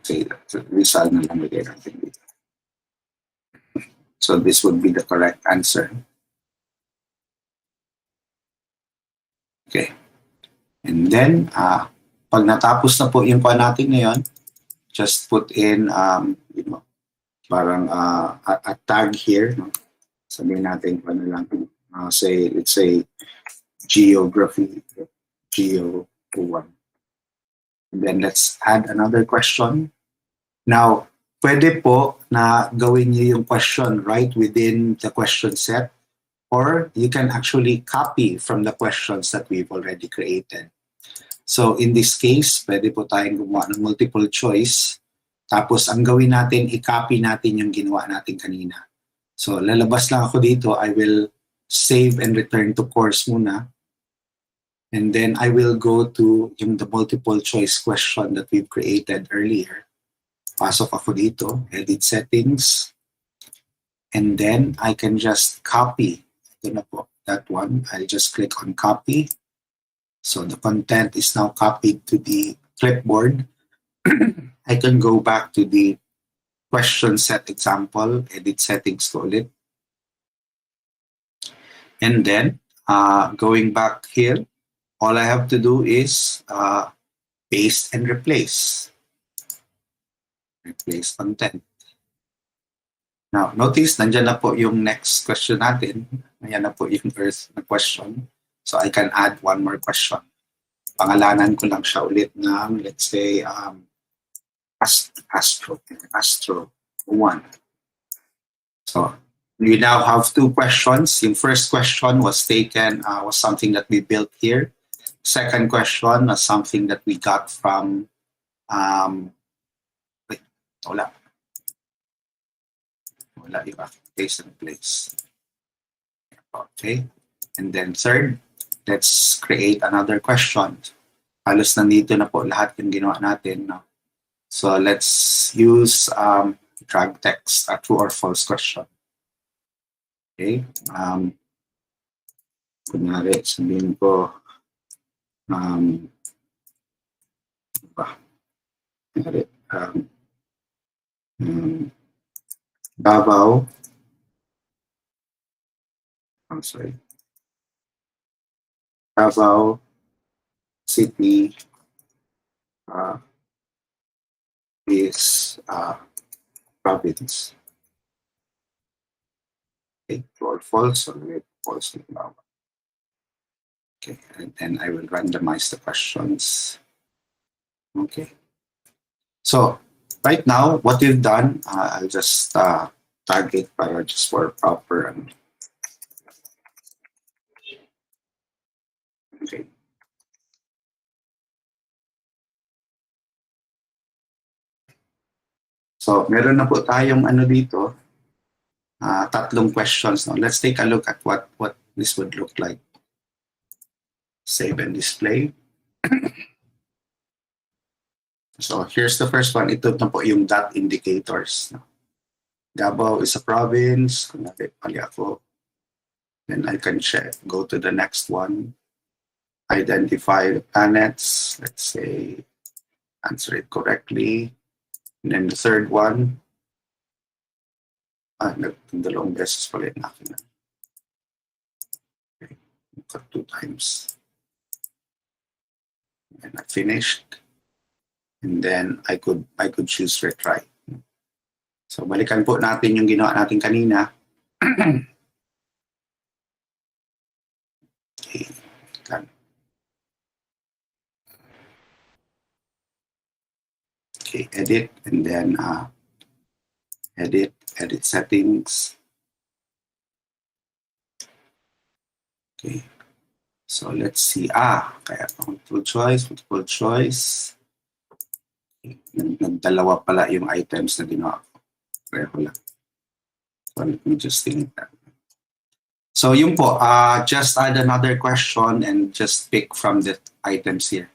Okay, Rizal na lang lagay natin dito. So this would be the correct answer. Okay. And then, pag natapos na po yung pa natin ngayon, just put in, you know, parang a tag here. No? Sabihin natin kung ano lang. Say, let's say, geography, geo 1. And then let's add another question. Now, pwede po na gawin niyo yung question right within the question set, or you can actually copy from the questions that we've already created. So in this case, pwede po tayong gumawa ng multiple choice. Tapos ang gawin natin, i-copy natin yung ginawa natin kanina. So lalabas lang ako dito. I will save and return to course muna. And then I will go to the multiple choice question that we've created earlier. Pasok ako dito, edit settings. And then I can just copy. Ito na po, that one. I'll just click on copy. So the content is now copied to the clipboard. I can go back to the question set example, edit settings ko ulit. And then going back here, all I have to do is paste and replace. Replace content. Now, notice, nandyan na po yung next question natin. Ayan na po yung first na question. So I can add one more question. Pangalanan ko lang siya ulit ng, let's say, Astro 1. So we now have two questions. Yung first question was taken, was something that we built here. Second question was something that we got from, wala yung paste and replace. Okay. And then third, let's create another question. Halos nandito na po lahat yung ginawa natin. No? So let's use drag text, a true or false question. Okay. Kunyari, sabihin ko, Davao I'm sorry. Cabayao City is province. Okay, true or false, or false now. Okay, and then I will randomize the questions. Okay. So right now, what we've done, I'll just tag it para just for proper. Okay. So meron na po tayong ano dito, tatlong questions. No? Let's take a look at what this would look like. Save and display. So here's the first one. Ito na po yung dot indicators. No? Cabayao is a province. Kunwari, pali ako. Then I can check. Go to the next one. Identify the planets. Let's say, answer it correctly. And then the third one. Dalawang beses pala yung akin. Okay. Got 2 times. And I finished. And then I could choose retry. So balikan po natin yung ginawa natin kanina. Okay. Okay, edit, and then edit settings. Okay, so let's see. Kaya multiple choice. Okay. Nagdalawa pala yung items na ginawa ko. Pareho lang. So let me just think that. So yun po, just add another question and just pick from the items here.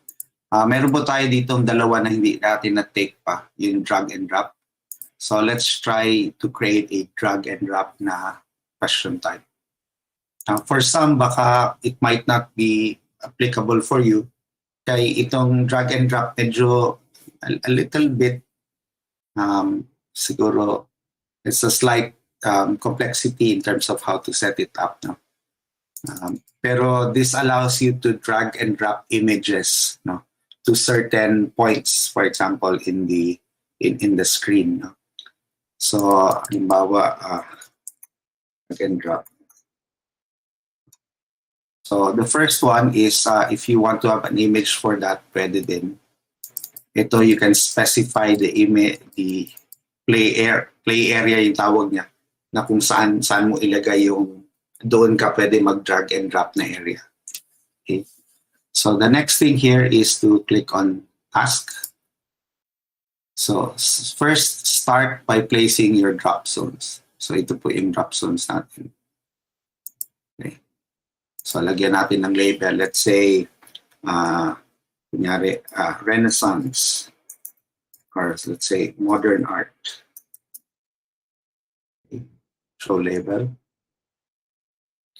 Meron po tayo dito dalawa na hindi natin na-take pa, yung drag and drop. So let's try to create a drag and drop na question type. For some, baka it might not be applicable for you. Kaya itong drag and drop medyo a little bit, siguro, it's a slight complexity in terms of how to set it up. No? Pero this allows you to drag and drop images, no, to certain points, for example, in the screen. No? So, halimbawa, drag and drop. So the first one is if you want to have an image for that, pwede din. Ito, you can specify the image, the play area yung tawag niya, na kung saan mo ilagay yung, doon ka pwede mag-drag and drop na area. Okay. So the next thing here is to click on task. So first, start by placing your drop zones. So ito po yung drop zones natin. Okay. So lagyan natin ng label. Let's say, kunyari, Renaissance, or let's say modern art. Okay. Show label.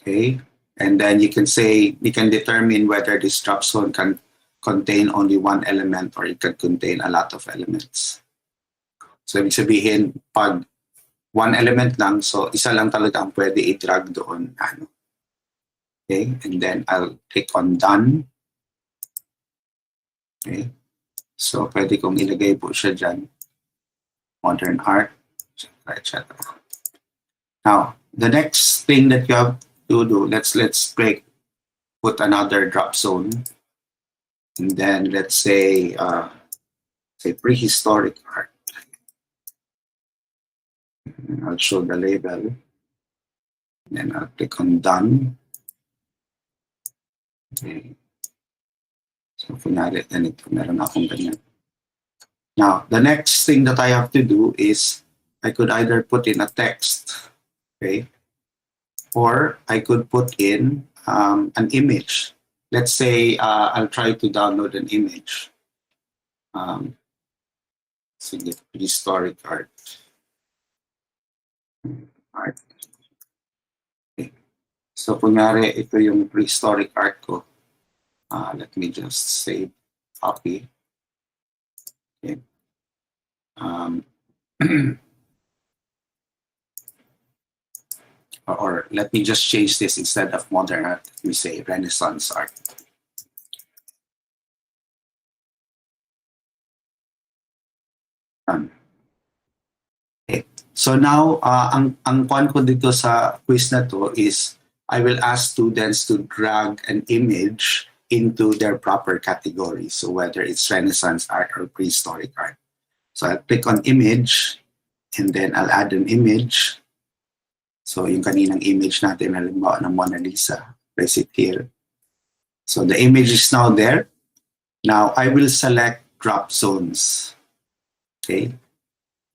Okay. And then you can say, you can determine whether this drop zone can contain only one element or it can contain a lot of elements. So ibig sabihin, pag one element lang, so isa lang talaga ang pwede i-drag doon. Okay, and then I'll click on done. Okay, so pwede kong ilagay po siya dyan. Modern art, etc. Now, the next thing that you have to do, let's put another drop zone. And then let's say prehistoric art. And I'll show the label. And then I'll click on done. Okay. So kunwari, ganito, meron akong ganyan. Now, the next thing that I have to do is I could either put in a text, okay, or I could put in an image. Let's say I'll try to download an image. Prehistoric art. Okay. So kunyari, ito yung prehistoric art ko. Let me just save, copy. Okay. or let me just change this instead of modern art, let me say Renaissance art. Okay. So now, ang kwan ko dito sa quiz na to is I will ask students to drag an image into their proper category. So whether it's Renaissance art or prehistoric art. So I'll click on image and then I'll add an image. So yung kaninang image natin, halimbawa ng Mona Lisa, place it here. So the image is now there. Now I will select drop zones. Okay.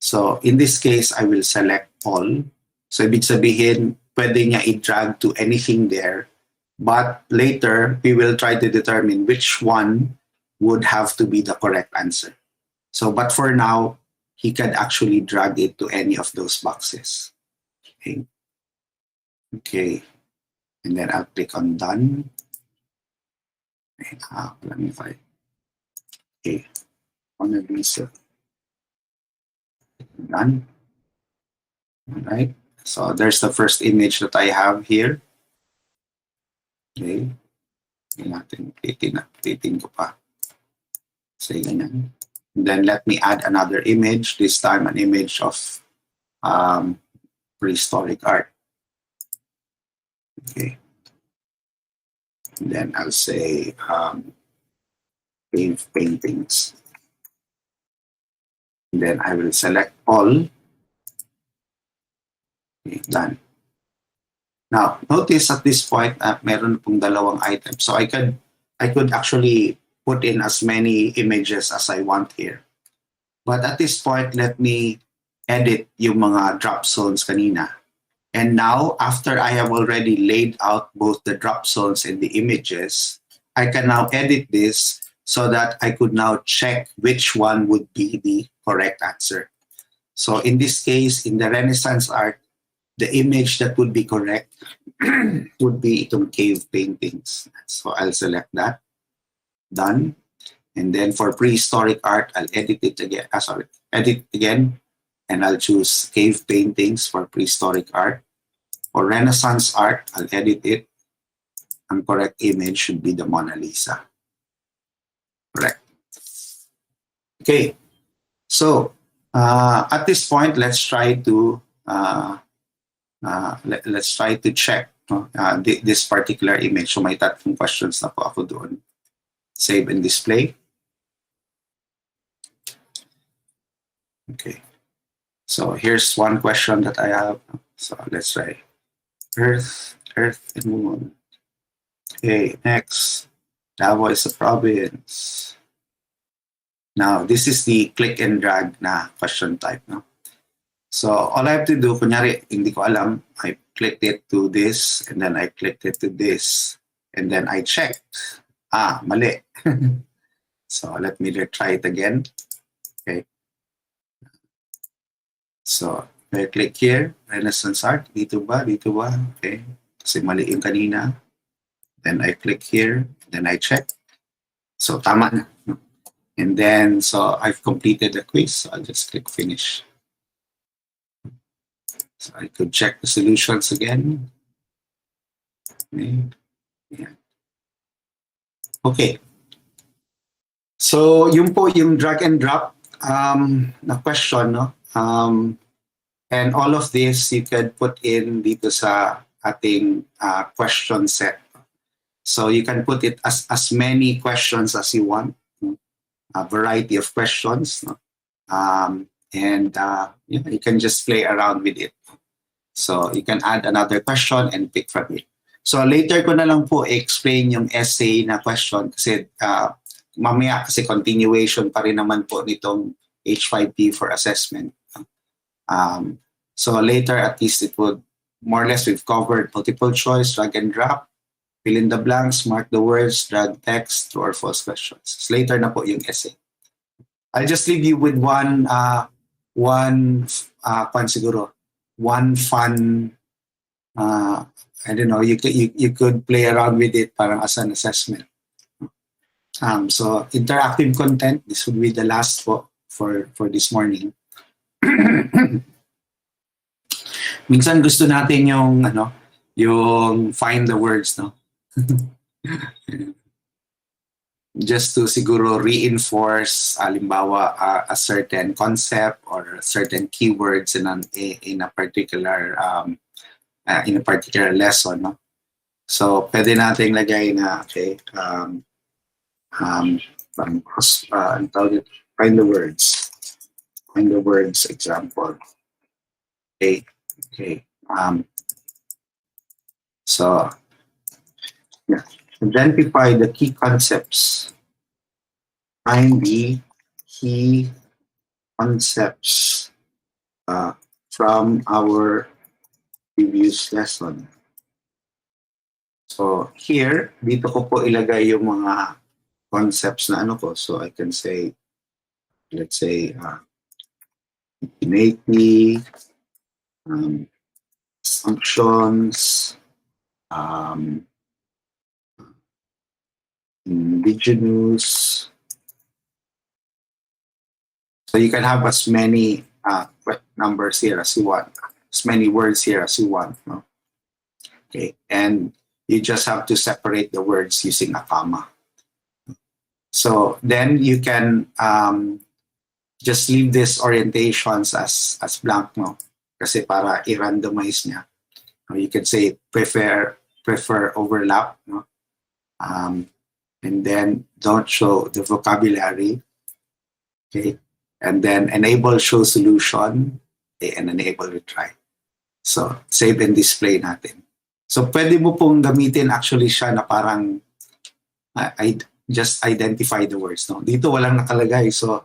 So in this case, I will select all. So ibig sabihin, pwede niya i-drag to anything there. But later, we will try to determine which one would have to be the correct answer. So, but for now, he can actually drag it to any of those boxes. Okay. Okay. And then I'll click on done. Okay. Let me find. Okay. Mona Lisa. Done. All right. So there's the first image that I have here. Okay. Titin ko pa. Say ganyan. And then let me add another image, this time an image of prehistoric art. Okay. And then I'll say cave paintings. And then I will select all. Okay, done. Now, notice at this point, meron pong dalawang items. So I could actually put in as many images as I want here. But at this point, let me edit yung mga drop zones kanina. And now, after I have already laid out both the drop zones and the images, I can now edit this so that I could now check which one would be the correct answer. So in this case, in the Renaissance art, the image that would be correct would be itong cave paintings. So I'll select that. Done. And then for prehistoric art, I'll edit it again. Edit again. And I'll choose cave paintings for prehistoric art. For Renaissance art, I'll edit it. Ang correct image should be the Mona Lisa. Correct. Okay. So at this point, let's try to check this particular image. So may tatlong questions na po ako doon. Save and display. Okay. So here's one question that I have. So let's try Earth and Moon. Okay, next. Davao is a province. Now, this is the click and drag na question type. No? So all I have to do, kunyari, hindi ko alam, I clicked it to this, and then I clicked it to this, and then I checked. Mali. So let me try it again. Okay. So I click here, Renaissance art, dito ba? Okay. Kasi mali yung kanina. Then I click here, then I check. So tama na. And then, so I've completed the quiz. So I'll just click finish. So I could check the solutions again. Okay. Yeah. Okay. So yung po yung drag and drop na question, no? And all of this you could put in dito sa ating question set. So you can put it as many questions as you want, a variety of questions, no? You can just play around with it. So you can add another question and pick from it. So later ko na lang po explain yung essay na question kasi mamaya kasi continuation pa rin naman po nitong H5P for assessment. So later at least it would more or less we've covered multiple choice, drag and drop, fill in the blanks, mark the words, drag text, true or false questions. So later na po yung essay. I'll just leave you with one fun I don't know, you could play around with it parang as an assessment. So interactive content, this would be the last for this morning. Minsan gusto natin yung yung find the words, no? Just to siguro reinforce halimbawa a certain concept or certain keywords in a particular lesson, no? So pwede nating lagay na find the words. Find the words example. Okay. So yeah, identify the key concepts. Find the key concepts from our previous lesson. So here, dito ko po ilagay yung mga concepts na ko. So I can say, let's say, innately, assumptions, indigenous. So you can have as many numbers here as you want, as many words here as you want. No? Okay, and you just have to separate the words using a comma. So then you can just leave these orientations as blank, no? Kasi para i-randomize niya. You can say prefer overlap, no? And then don't show the vocabulary. Okay, and then enable show solution, okay, and enable retry. So save and display natin. So pwede mo pong gamitin actually siya na parang I just identify the words, no? Dito walang nakalagay. So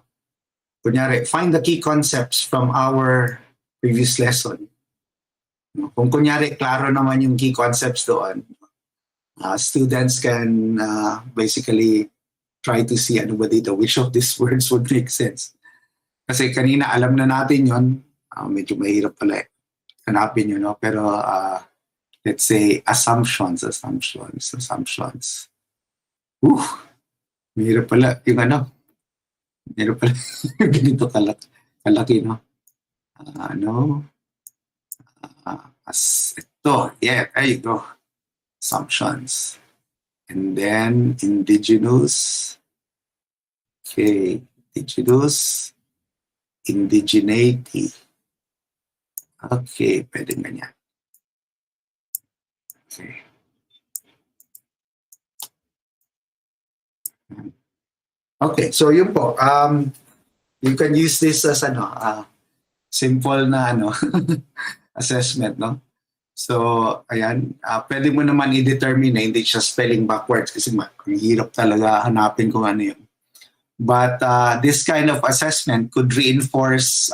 kunyari, find the key concepts from our previous lesson. Kung kunyari, klaro naman yung key concepts doon, students can basically try to see ano ba dito, which of these words would make sense. Kasi kanina alam na natin yun, medyo mahirap pala hanapin yun, no? Pero let's say assumptions. Mahirap pala yung mahirap pala ganito kalaki, no? As ito, yeah, there you go. Assumptions. And then indigenous. Okay, indigenous. Indigeneity. Okay, pwede ganyan. Okay. Okay, so yun po. You can use this as simple na assessment, no? So, ayan, pwede mo naman i-determine na hindi siya spelling backwards kasi hirap talaga hanapin kung ano yun. But this kind of assessment could reinforce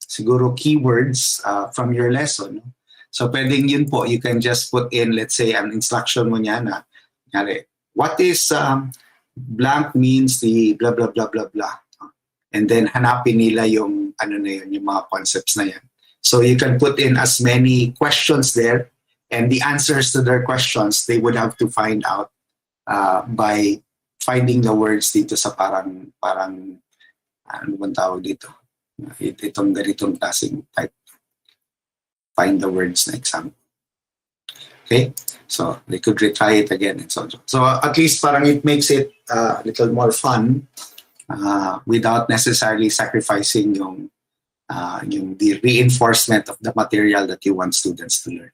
siguro keywords from your lesson. So, pwedeng yun po, you can just put in, let's say, an instruction mo niya na, what is blank means the blah, blah, blah, blah, blah. And then hanapin nila yung yung mga concepts na yan. So you can put in as many questions there, and the answers to their questions they would have to find out by finding the words dito sa parang ano bang tawag dito? Itong ganitong klaseng type. Find the words na example. Okay, so they could retry it again and so on. So at least parang it makes it a little more fun without necessarily sacrificing yung the reinforcement of the material that you want students to learn.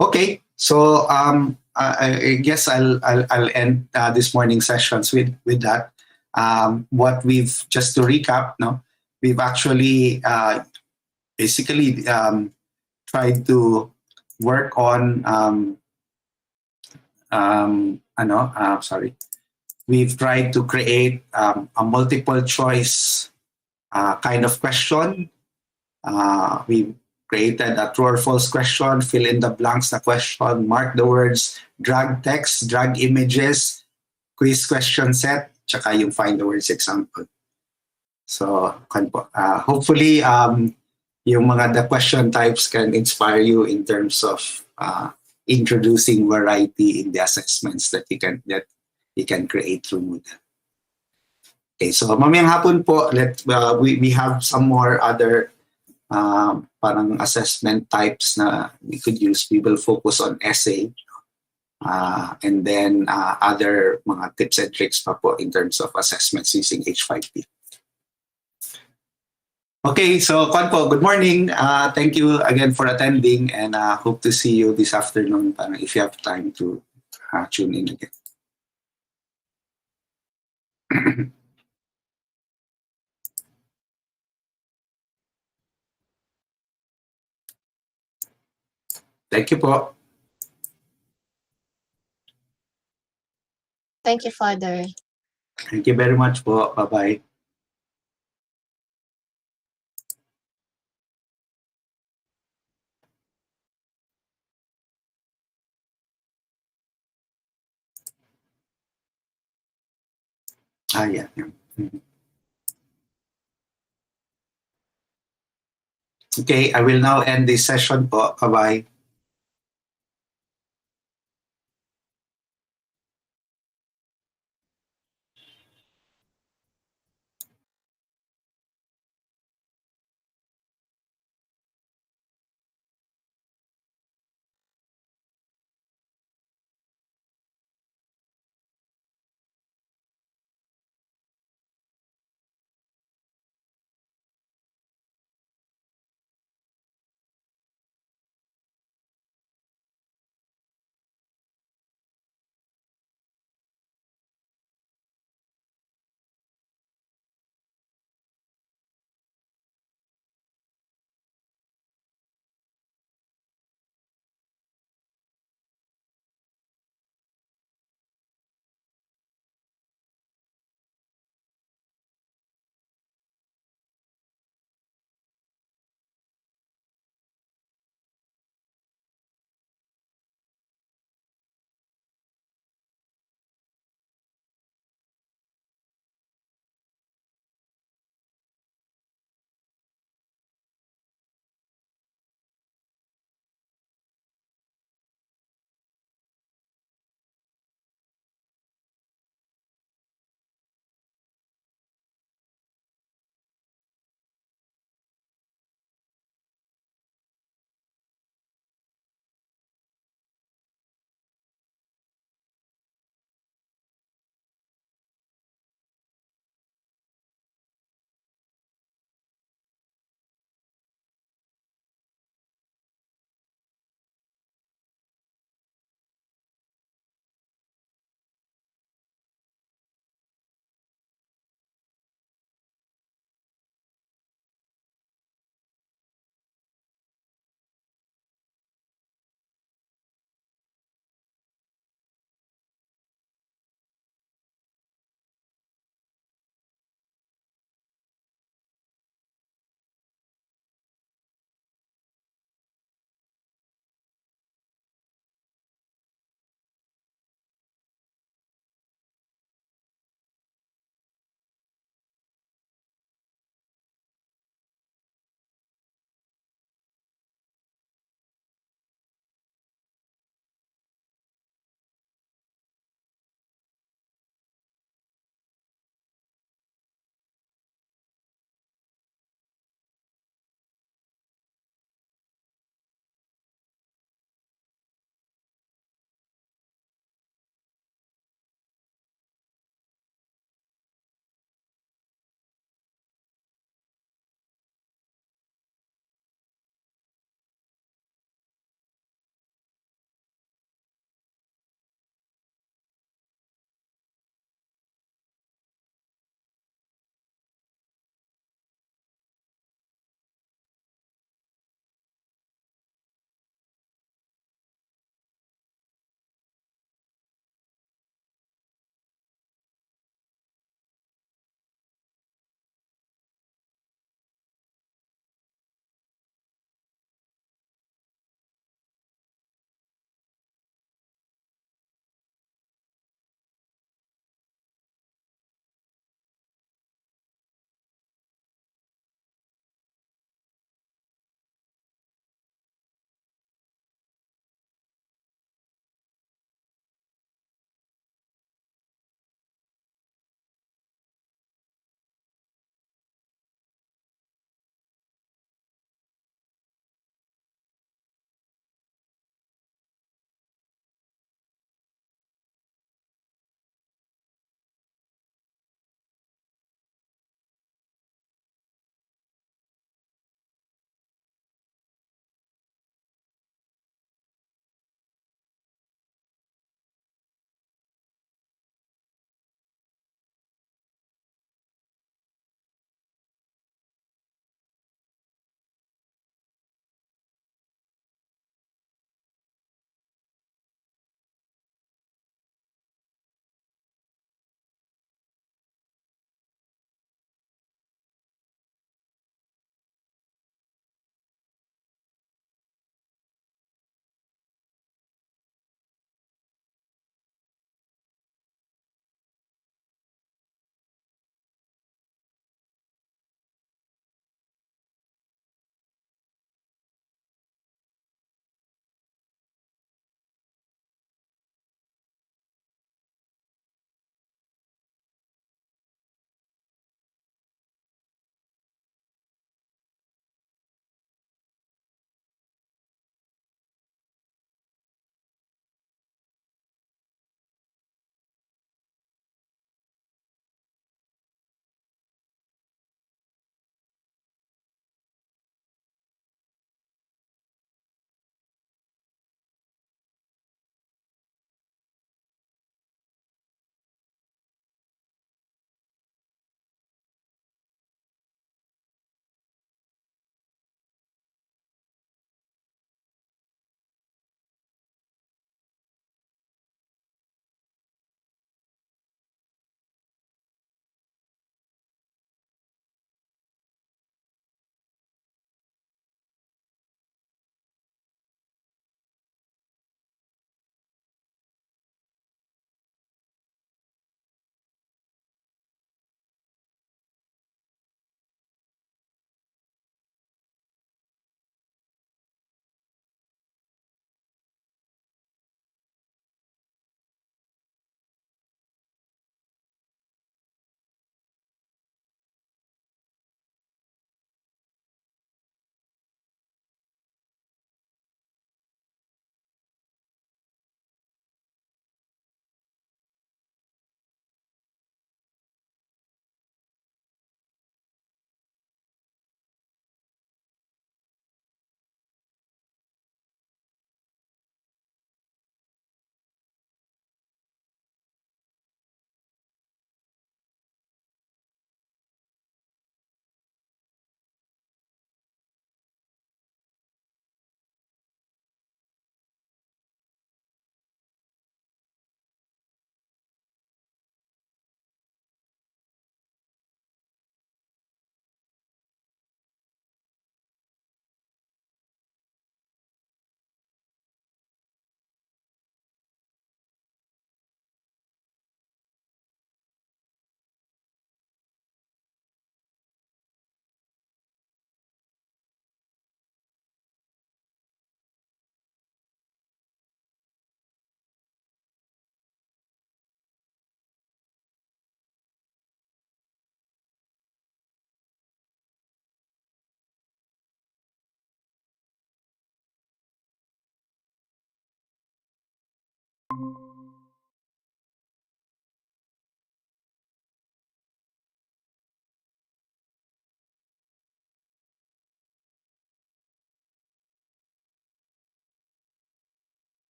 Okay, so I guess I'll end this morning sessions with that. What we've, just to recap, no, we've actually basically tried to work on we've tried to create a multiple choice kind of question. We created a true or false question, fill in the blanks na question, mark the words, drag text, drag images, quiz question set, tsaka yung find the words example. So hopefully yung the question types can inspire you in terms of introducing variety in the assessments that you can create through Moodle. Okay, so mamayang hapon po, we have some more other parang assessment types na we could use. We will focus on essay and then other mga tips and tricks pa po in terms of assessments using H5P. Okay, so Kwan po, good morning. Thank you again for attending and hope to see you this afternoon if you have time to tune in again. Thank you po. Thank you, Father. Thank you very much po. Bye-bye. Yeah. Okay, I will now end this session po. Bye-bye.